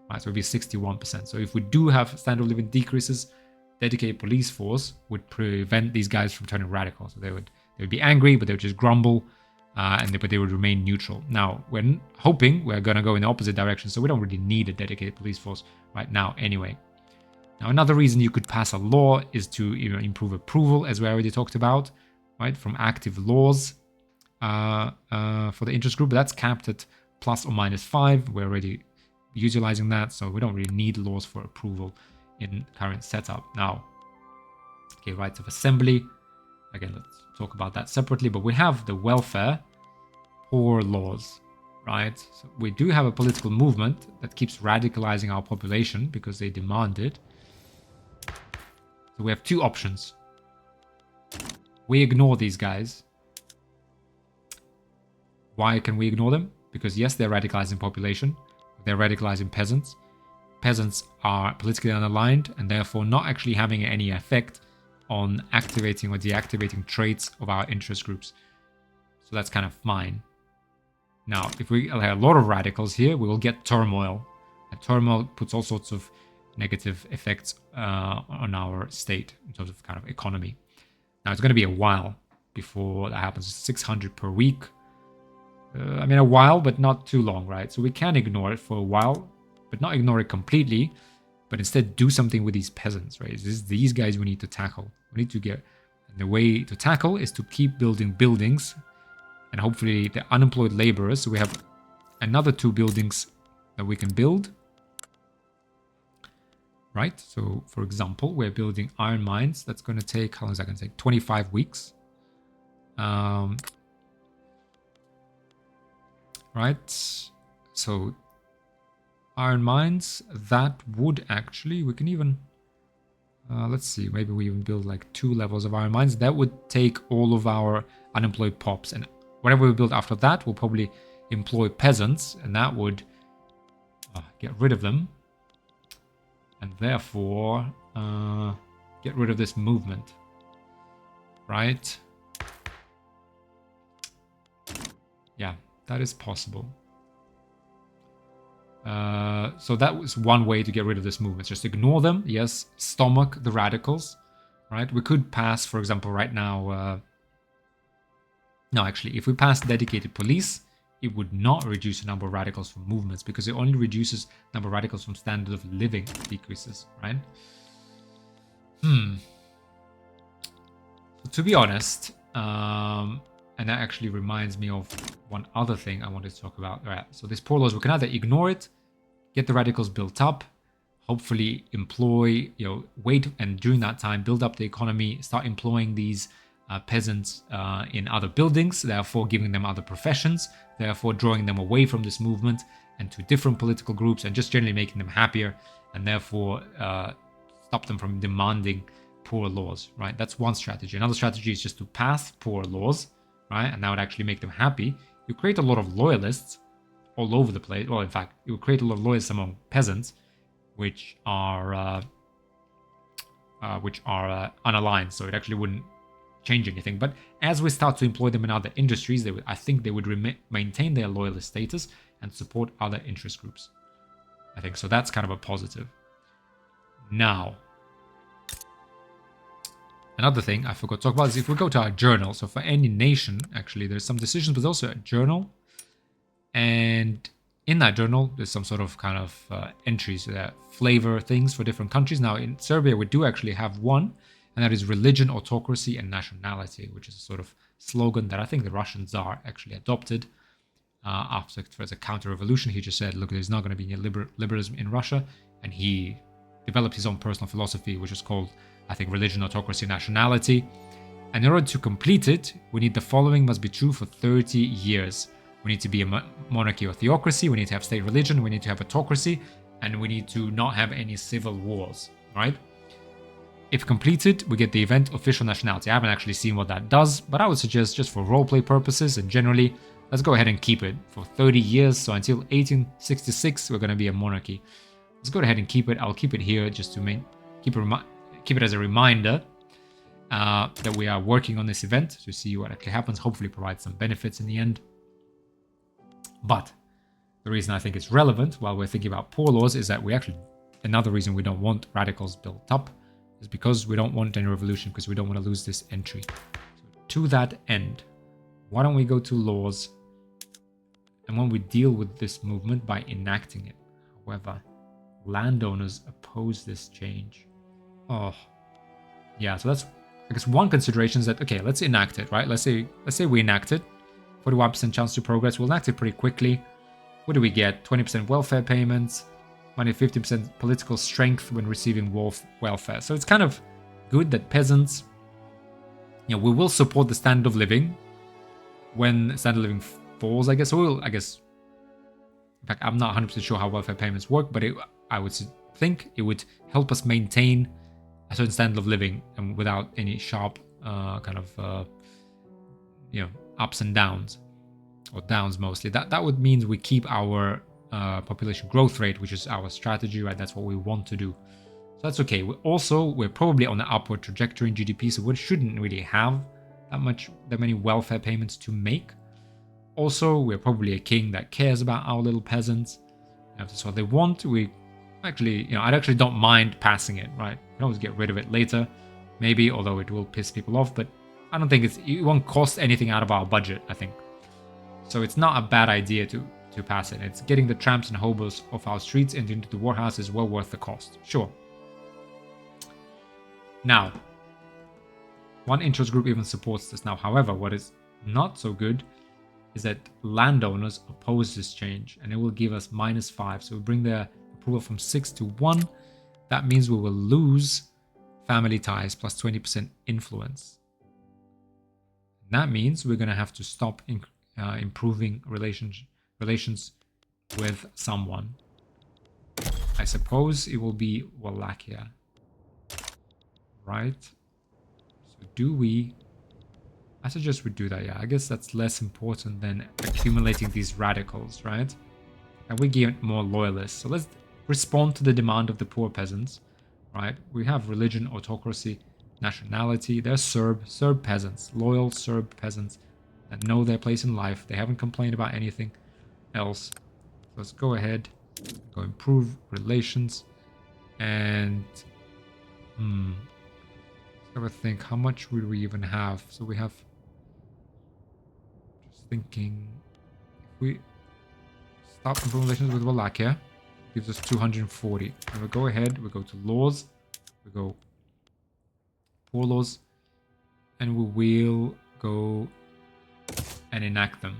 Right, so it would be 61%. So if we do have standard of living decreases, dedicated police force would prevent these guys from turning radical. So they would be angry, but they would just grumble. But they would remain neutral. Now, we're hoping we're going to go in the opposite direction, so we don't really need a dedicated police force right now anyway. Now, another reason you could pass a law is to improve approval, as we already talked about, right, from active laws for the interest group. But that's capped at plus or minus 5. We're already utilizing that, so we don't really need laws for approval in current setup. Now, okay, rights of assembly. Again, let's talk about that separately, but we have the welfare poor laws, right? So we do have a political movement that keeps radicalizing our population because they demand it. So we have two options. We ignore these guys. Why can we ignore them? Because yes, they're radicalizing population. They're radicalizing peasants. Peasants are politically unaligned and therefore not actually having any effect on activating or deactivating traits of our interest groups. So that's kind of fine. Now, if we have a lot of radicals here, we will get turmoil. And turmoil puts all sorts of negative effects on our state in terms of kind of economy. Now, it's going to be a while before that happens. 600 per week. I mean, a while, but not too long, right? So we can ignore it for a while, but not ignore it completely, but instead do something with these peasants, right? These guys we need to tackle. We need to get... And the way to tackle is to keep building buildings and hopefully the unemployed laborers. So we have another 2 buildings that we can build. Right? So, for example, we're building iron mines. That's going to take... How long is that going to take? 25 weeks. Right? So, iron mines, that would actually... We can even... let's see. Maybe we even build like 2 levels of iron mines. That would take all of our unemployed pops. And whatever we build after that, we'll probably employ peasants. And that would get rid of them. And therefore, get rid of this movement. Right? Yeah, that is possible. So that was one way to get rid of this movement. Just ignore them. Yes, stomach the radicals. Right? We could pass, for example, right now... no, actually, if we pass dedicated police, it would not reduce the number of radicals from movements because it only reduces the number of radicals from standard of living decreases, right? So to be honest, and that actually reminds me of one other thing I wanted to talk about. All right, so this poor laws, we can either ignore it, get the radicals built up, hopefully employ, wait, and during that time, build up the economy, start employing these peasants in other buildings, therefore giving them other professions, therefore drawing them away from this movement and to different political groups and just generally making them happier and therefore stop them from demanding poor laws, right? That's one strategy. Another strategy is just to pass poor laws, right? And that would actually make them happy. You create a lot of loyalists all over the place. Well, in fact, you would create a lot of loyalists among peasants, which are which are unaligned, so it actually wouldn't change anything. But as we start to employ them in other industries, I think they would maintain their loyalist status and support other interest groups. I think so. That's kind of a positive. Now, another thing I forgot to talk about is if we go to our journal. So for any nation, actually, there's some decisions, but also a journal. And in that journal, there's some sort of kind of entries that flavor things for different countries. Now, in Serbia, we do actually have one, and that is religion, autocracy, and nationality, which is a sort of slogan that I think the Russian Tsar actually adopted after as a counter-revolution. He just said, look, there's not going to be any liberalism in Russia, and he developed his own personal philosophy, which is called, I think, religion, autocracy, nationality. And in order to complete it, we need the following must be true for 30 years. We need to be a monarchy or theocracy, we need to have state religion, we need to have autocracy, and we need to not have any civil wars, right? If completed, we get the event official nationality. I haven't actually seen what that does, but I would suggest just for roleplay purposes and generally, let's go ahead and keep it for 30 years. So until 1866, we're going to be a monarchy. Let's go ahead and keep it. I'll keep it here just to keep it as a reminder that we are working on this event to see what actually happens, hopefully provide some benefits in the end. But the reason I think it's relevant while we're thinking about poor laws is that another reason we don't want radicals built up is because we don't want any revolution, because we don't want to lose this entry. So to that end, why don't we go to laws, and when we deal with this movement by enacting it. However, landowners oppose this change. Oh, yeah, so that's, I guess, one consideration is that, okay, let's enact it, right? Let's say we enact it. 41% chance to progress. We'll enact it pretty quickly. What do we get? 20% welfare payments, minus 50% political strength when receiving welfare. So it's kind of good that peasants, we will support the standard of living when standard of living falls, I guess. In fact, I'm not 100% sure how welfare payments work, but I would think it would help us maintain a certain standard of living and without any sharp ups and downs, or downs mostly. That would mean we keep our population growth rate, which is our strategy, right? That's what we want to do. So that's okay. We're probably on an upward trajectory in GDP, so we shouldn't really have that many welfare payments to make. Also, we're probably a king that cares about our little peasants. If that's what they want, I actually don't mind passing it, right? We can always get rid of it later, maybe, although it will piss people off, but I don't think it won't cost anything out of our budget, I think. So it's not a bad idea to pass it. It's getting the tramps and hobos off our streets and into the warehouse is well worth the cost. Sure. Now, one interest group even supports this now. However, what is not so good is that landowners oppose this change, and it will give us -5. So we bring their approval from 6 to 1. That means we will lose family ties plus 20% influence. That means we're going to have to stop improving relations with someone. I suppose it will be Wallachia. Right? So I suggest we do that, yeah. I guess that's less important than accumulating these radicals, right? And we get more loyalists. So let's respond to the demand of the poor peasants, right? We have religion, autocracy, nationality. They're Serb peasants, loyal Serb peasants that know their place in life. They haven't complained about anything else. So let's go ahead, go improve relations, and let's have a think. How much would we even have? So we have, just thinking, if we start improving relations with Wallachia, it gives us 240. And we go ahead, we go to laws, we go poor laws, and we will go and enact them.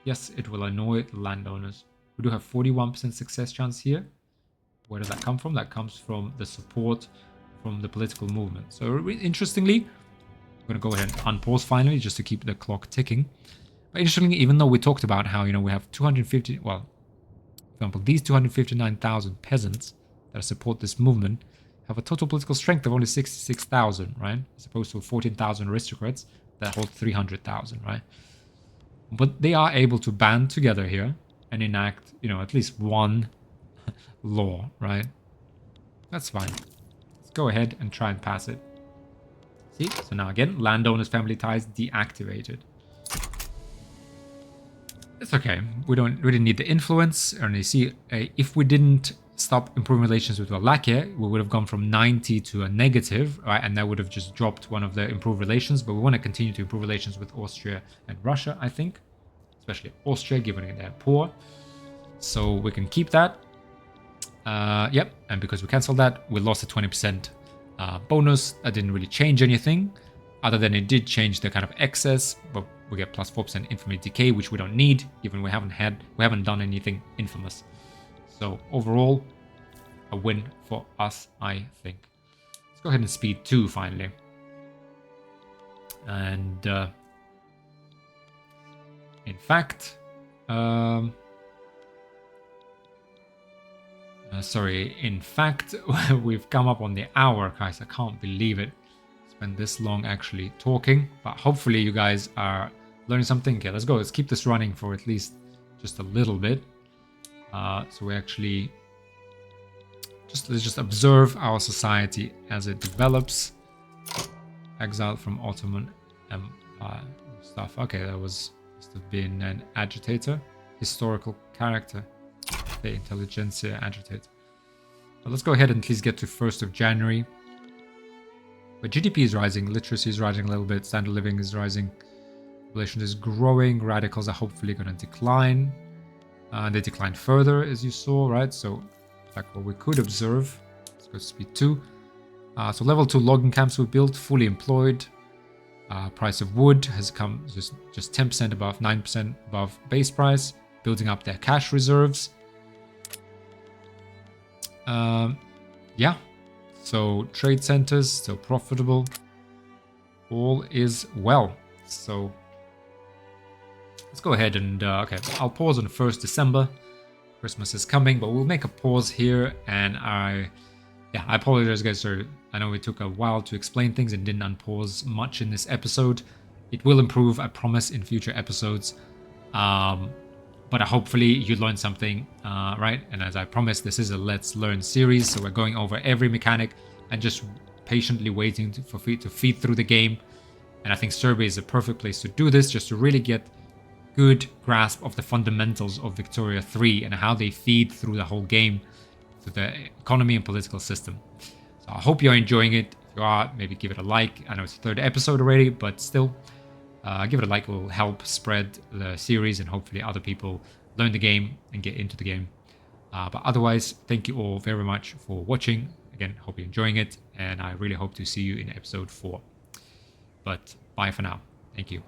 Yes, it will annoy the landowners. We do have 41% success chance here. Where does that come from? That comes from the support from the political movement. So interestingly, I'm going to go ahead and unpause finally just to keep the clock ticking. But interestingly, even though we talked about how, we have 250, well, for example, these 259,000 peasants that support this movement have a total political strength of only 66,000, right? As opposed to 14,000 aristocrats that hold 300,000, right? But they are able to band together here and enact, at least one law, right? That's fine. Let's go ahead and try and pass it. See? So now again, landowners' family ties deactivated. It's okay. We don't really need the influence. And you see, if we didn't stop improving relations with Wallachia, we would have gone from 90 to a negative, right? And that would have just dropped one of the improved relations. But we want to continue to improve relations with Austria and Russia, I think. Especially Austria, given they're poor. So we can keep that. Yep, and because we cancelled that, we lost a 20% bonus. That didn't really change anything, other than it did change the kind of excess, but we get plus 4% infamy decay, which we don't need, given we haven't done anything infamous. So overall, a win for us, I think. Let's go ahead and speed 2 finally. And in fact, in fact, we've come up on the hour, guys. I can't believe it. Spent this long actually talking, but hopefully you guys are learning something. Okay, let's go. Let's keep this running for at least just a little bit. So we actually let's just observe our society as it develops. Exiled from Ottoman Empire stuff. Okay, that must have been an agitator, historical character. The intelligentsia agitator. But let's go ahead and please get to 1st of January. But GDP is rising, literacy is rising a little bit, standard of living is rising, population is growing, radicals are hopefully going to decline. They declined further, as you saw, right? So, in fact, what we could observe, let's go to speed 2. So level 2 logging camps were built, fully employed. Price of wood has come just 10% above, 9% above base price, building up their cash reserves. Yeah, so trade centers still profitable. All is well. So let's go ahead and okay, I'll pause on 1st December. Christmas is coming, but we'll make a pause here. And I apologize, guys. I know it took a while to explain things and didn't unpause much in this episode. It will improve, I promise, in future episodes. But hopefully you learned something, right? And as I promised, this is a Let's Learn series, so we're going over every mechanic and just patiently waiting to feed through the game. And I think Serbia is a perfect place to do this, just to really get good grasp of the fundamentals of Victoria 3 and how they feed through the whole game to the economy and political system. So I hope you're enjoying it. If you are, maybe give it a like. I know it's the 3rd episode already, but still. Give it a like, it will help spread the series and hopefully other people learn the game and get into the game. But otherwise, thank you all very much for watching. Again, hope you're enjoying it, and I really hope to see you in episode 4. But bye for now. Thank you.